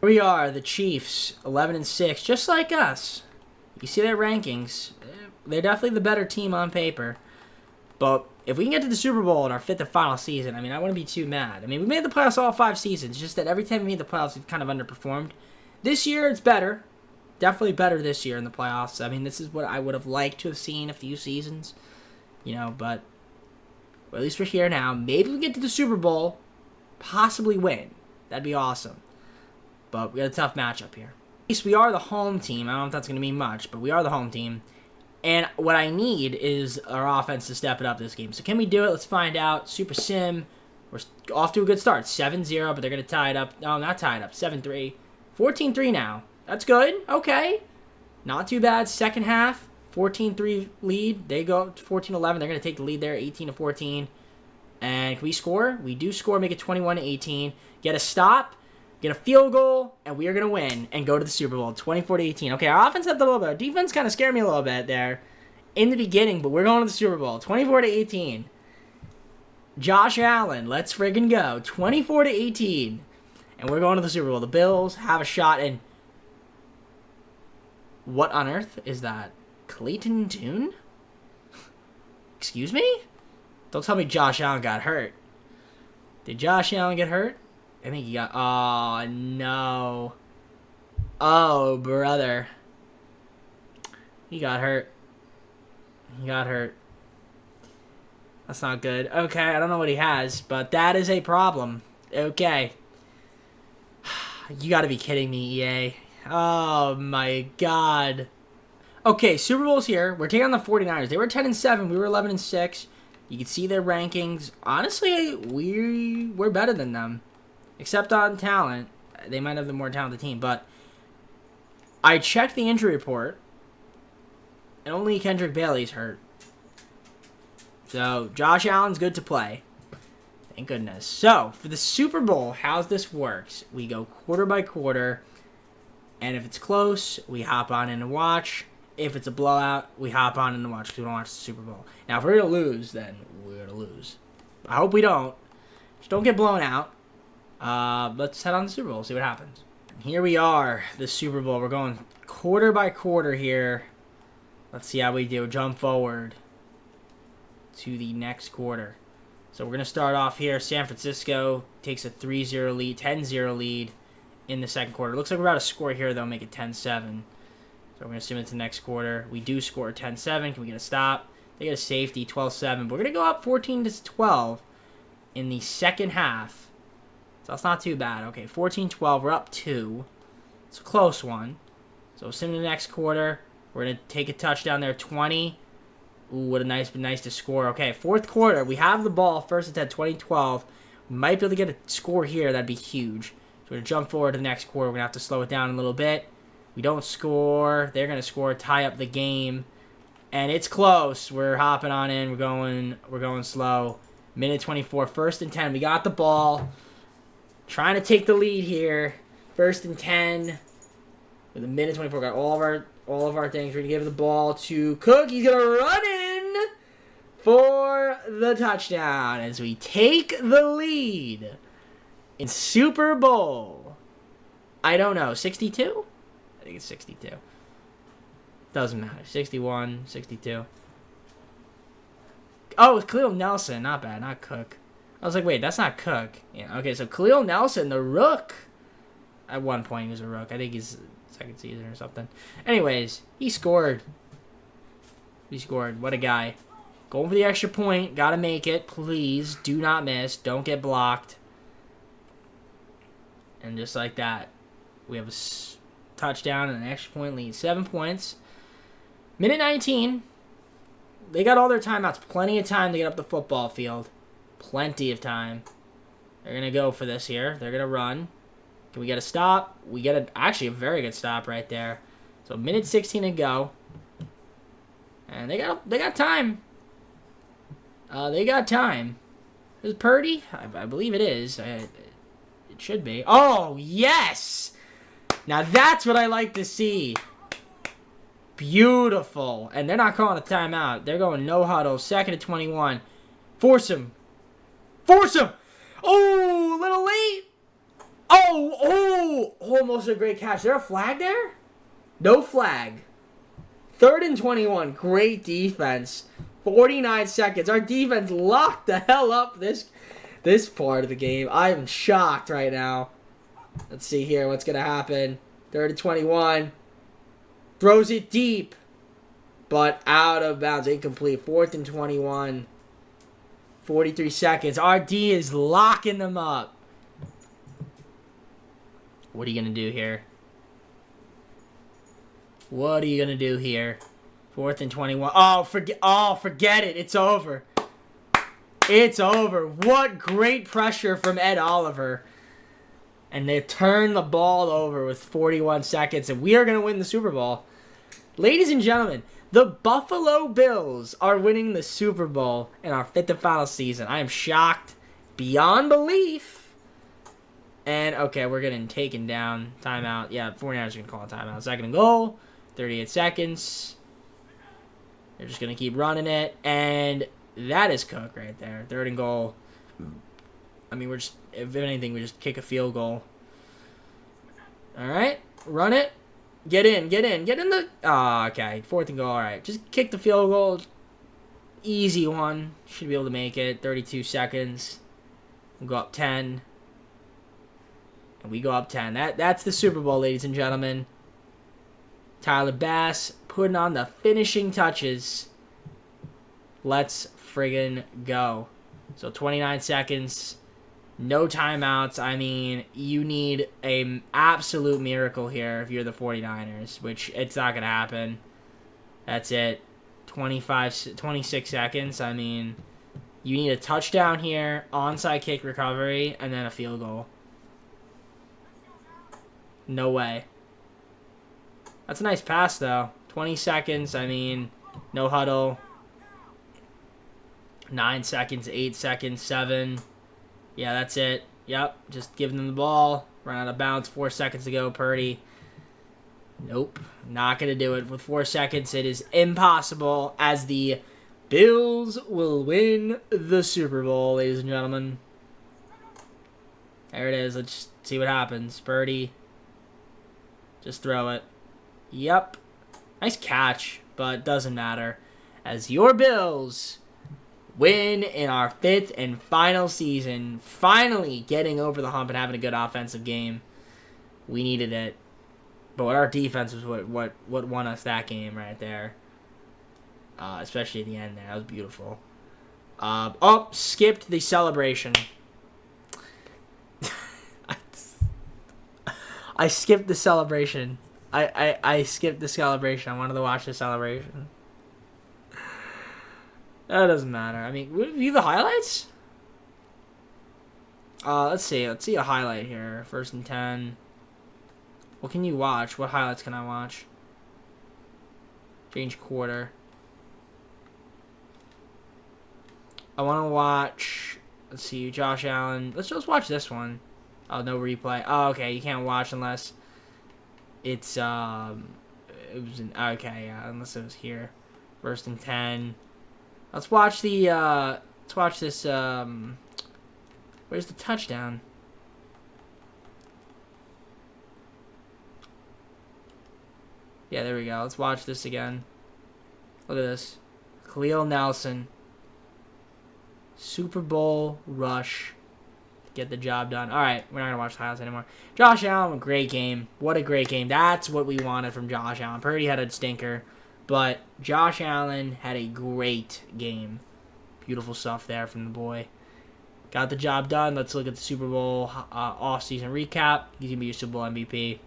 Here we are, the Chiefs, 11-6, just like us. You see their rankings. They're definitely the better team on paper. But if we can get to the Super Bowl in our fifth and final season, I wouldn't be too mad. We made the playoffs all 5 seasons. Just that every time we made the playoffs, we've kind of underperformed. This year, it's better. Definitely better this year in the playoffs. This is what I would have liked to have seen a few seasons. But at least we're here now. Maybe we get to the Super Bowl, possibly win. That'd be awesome. But we got a tough matchup here. At least we are the home team. I don't know if that's going to mean much, but we are the home team. And what I need is our offense to step it up this game. So can we do it? Let's find out. Super Sim. We're off to a good start. 7-0, but they're going to tie it up. No, not tie it up. 7-3. 14-3 now. That's good. Okay. Not too bad. Second half, 14-3 lead. They go 14-11. They're going to take the lead there, 18-14. And can we score? We do score, make it 21-18. Get a stop, get a field goal, and we are going to win and go to the Super Bowl, 24-18. Okay, our offense had a little bit. Our defense kind of scared me a little bit there in the beginning, but we're going to the Super Bowl, 24-18. Josh Allen, let's friggin' go, 24-18. And we're going to the Super Bowl. The Bills have a shot, and what on earth is that? Clayton Tune? Excuse me? Don't tell me Josh Allen got hurt. Did Josh Allen get hurt? I think he got... Oh, no. Oh, brother. He got hurt. That's not good. Okay, I don't know what he has, but that is a problem. Okay. You gotta be kidding me, EA. Oh, my God. Okay, Super Bowl's here. We're taking on the 49ers. They were 10-7. We were 11-6. You can see their rankings. Honestly, we're better than them. Except on talent. They might have the more talented team. But I checked the injury report. And only Kendrick Bailey's hurt. So, Josh Allen's good to play. Thank goodness. So, for the Super Bowl, how this works. We go quarter by quarter. And if it's close, we hop on in and watch. If it's a blowout, we hop on in and watch because we don't watch the Super Bowl. Now, if we're going to lose, then we're going to lose. I hope we don't. Just don't get blown out. Let's head on to the Super Bowl, see what happens. Here we are, the Super Bowl. We're going quarter by quarter here. Let's see how we do. Jump forward to the next quarter. So we're going to start off here. San Francisco takes a 3-0 lead, 10-0 lead in the second quarter. Looks like we're about to score here, though, make it 10-7. So we're going to assume it's the next quarter. We do score 10-7. Can we get a stop? They get a safety, 12-7. But we're going to go up 14-12 in the second half. So that's not too bad. Okay, 14-12. We're up 2. It's a close one. So assuming the next quarter, we're going to take a touchdown there, 20. Ooh, would have been nice to score. Okay, fourth quarter. We have the ball. First and 10, 20-12. We might be able to get a score here. That'd be huge. So we're going to jump forward to the next quarter. We're going to have to slow it down a little bit. We don't score. They're going to score, tie up the game. And it's close. We're hopping on in. We're going slow. Minute 24, first and 10. We got the ball. Trying to take the lead here. First and 10. With a minute 24. Got all of our things. We're going to give the ball to Cook. He's going to run in for the touchdown as we take the lead in Super Bowl. I don't know. 62? I think it's 62. Doesn't matter. 61, 62. Oh, it's Khalil Nelson. Not bad. Not Cook. I was like, wait, that's not Cook. Yeah. Okay, so Khalil Nelson, the Rook. At one point, he was a Rook. I think he's second season or something. Anyways, he scored. What a guy. Going for the extra point. Got to make it. Please do not miss. Don't get blocked. And just like that, we have a touchdown and an extra point lead. 7 points. Minute 19. They got all their timeouts. Plenty of time to get up the football field. Plenty of time. They're going to go for this here. They're going to run. Can we get a stop? We get actually a very good stop right there. So minute 16 to go. And they got time. They got time. Is it Purdy? I believe it is. It should be. Oh, yes! Now that's what I like to see. Beautiful. And they're not calling a timeout. They're going no huddle. Second and 21. Force him. Oh, a little late. Oh, almost a great catch. Is there a flag there? No flag. Third and 21. Great defense. 49 seconds. Our defense locked the hell up this part of the game. I'm shocked right now. Let's see here what's going to happen. Third and 21. Throws it deep. But out of bounds. Incomplete. Fourth and 21. 43 seconds. Our D is locking them up. What are you going to do here? Fourth and 21. Oh, forget it. It's over. What great pressure from Ed Oliver. And they turn the ball over with 41 seconds, and we are going to win the Super Bowl. Ladies and gentlemen, the Buffalo Bills are winning the Super Bowl in our fifth and final season. I am shocked beyond belief. And, okay, we're getting taken down. Timeout. Yeah, 49ers are going to call a timeout. Second and goal. 38 seconds. They're just going to keep running it. And that is Cook right there. Third and goal. I mean, if anything, we just kick a field goal. All right. Run it. Get in the... Oh, okay. Fourth and goal. All right. Just kick the field goal. Easy one. Should be able to make it. 32 seconds. We'll go up 10. And we go up 10. That's the Super Bowl, ladies and gentlemen. Tyler Bass putting on the finishing touches. Let's friggin' go. So 29 seconds. No timeouts. I mean, you need an absolute miracle here if you're the 49ers, which it's not going to happen. That's it. 26 seconds. I mean, you need a touchdown here, onside kick recovery, and then a field goal. No way. That's a nice pass, though. 20 seconds. I mean, no huddle. 9 seconds, 8 seconds, 7. Yeah, that's it. Yep, just giving them the ball. Run out of bounds. 4 seconds to go, Purdy. Nope, not going to do it. With 4 seconds, it is impossible as the Bills will win the Super Bowl, ladies and gentlemen. There it is. Let's see what happens. Birdie. Just throw it. Yep. Nice catch, but doesn't matter. As your Bills win in our 5th and final season, finally getting over the hump and having a good offensive game. We needed it. But our defense was what won us that game right there. Especially at the end there. That was beautiful. Skipped the celebration. I skipped the celebration. I skipped the celebration. I wanted to watch the celebration. That doesn't matter. I mean, view the highlights? Let's see. Let's see a highlight here. 1st and 10. What can you watch? What highlights can I watch? Change quarter. I want to watch... Let's see. Josh Allen. Let's just watch this one. Oh, no replay. Oh, okay. You can't watch unless it's... It was in... Okay, yeah. Unless it was here. 1st and 10. Let's watch the... Let's watch this... Where's the touchdown? Yeah, there we go. Let's watch this again. Look at this. Khalil Nelson. Super Bowl rush. Get the job done. Alright, we're not going to watch the highlights anymore. Josh Allen, great game. What a great game. That's what we wanted from Josh Allen. Purdy had a stinker. But Josh Allen had a great game. Beautiful stuff there from the boy. Got the job done. Let's look at the Super Bowl off-season recap. He's going to be your Super Bowl MVP.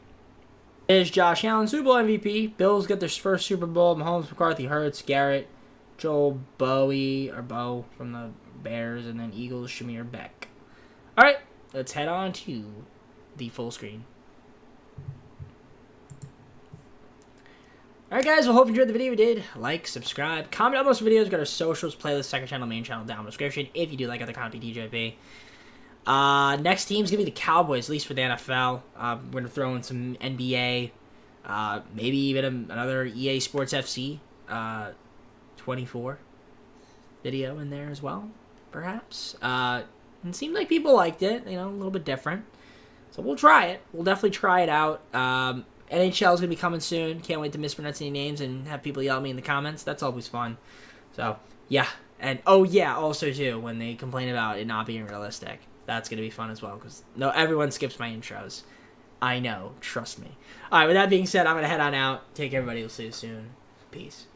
Is Josh Allen, Super Bowl MVP. Bills get their first Super Bowl. Mahomes, McCarthy, Hurts, Garrett, Joel Bo from the Bears, and then Eagles, Shamir Beck. All right, let's head on to the full screen. All right, guys. Well, hope you enjoyed the video. If you did, like, subscribe, comment on most videos. Got our socials, playlist, second channel, main channel down in the description. If you do like other content, DJP. Next team's gonna be the Cowboys, at least for the NFL. We're gonna throw in some NBA, maybe even another EA Sports FC 24 video in there as well, perhaps. It seemed like people liked it, you know, a little bit different. So we'll try it. We'll definitely try it out. NHL is gonna be coming soon. Can't wait to mispronounce any names and have people yell at me in the comments. That's always fun. So yeah, and oh yeah, also too when they complain about it not being realistic. That's going to be fun as well, because no, everyone skips my intros. I know. Trust me. All right, with that being said, I'm going to head on out. Take care, everybody. We'll see you soon. Peace.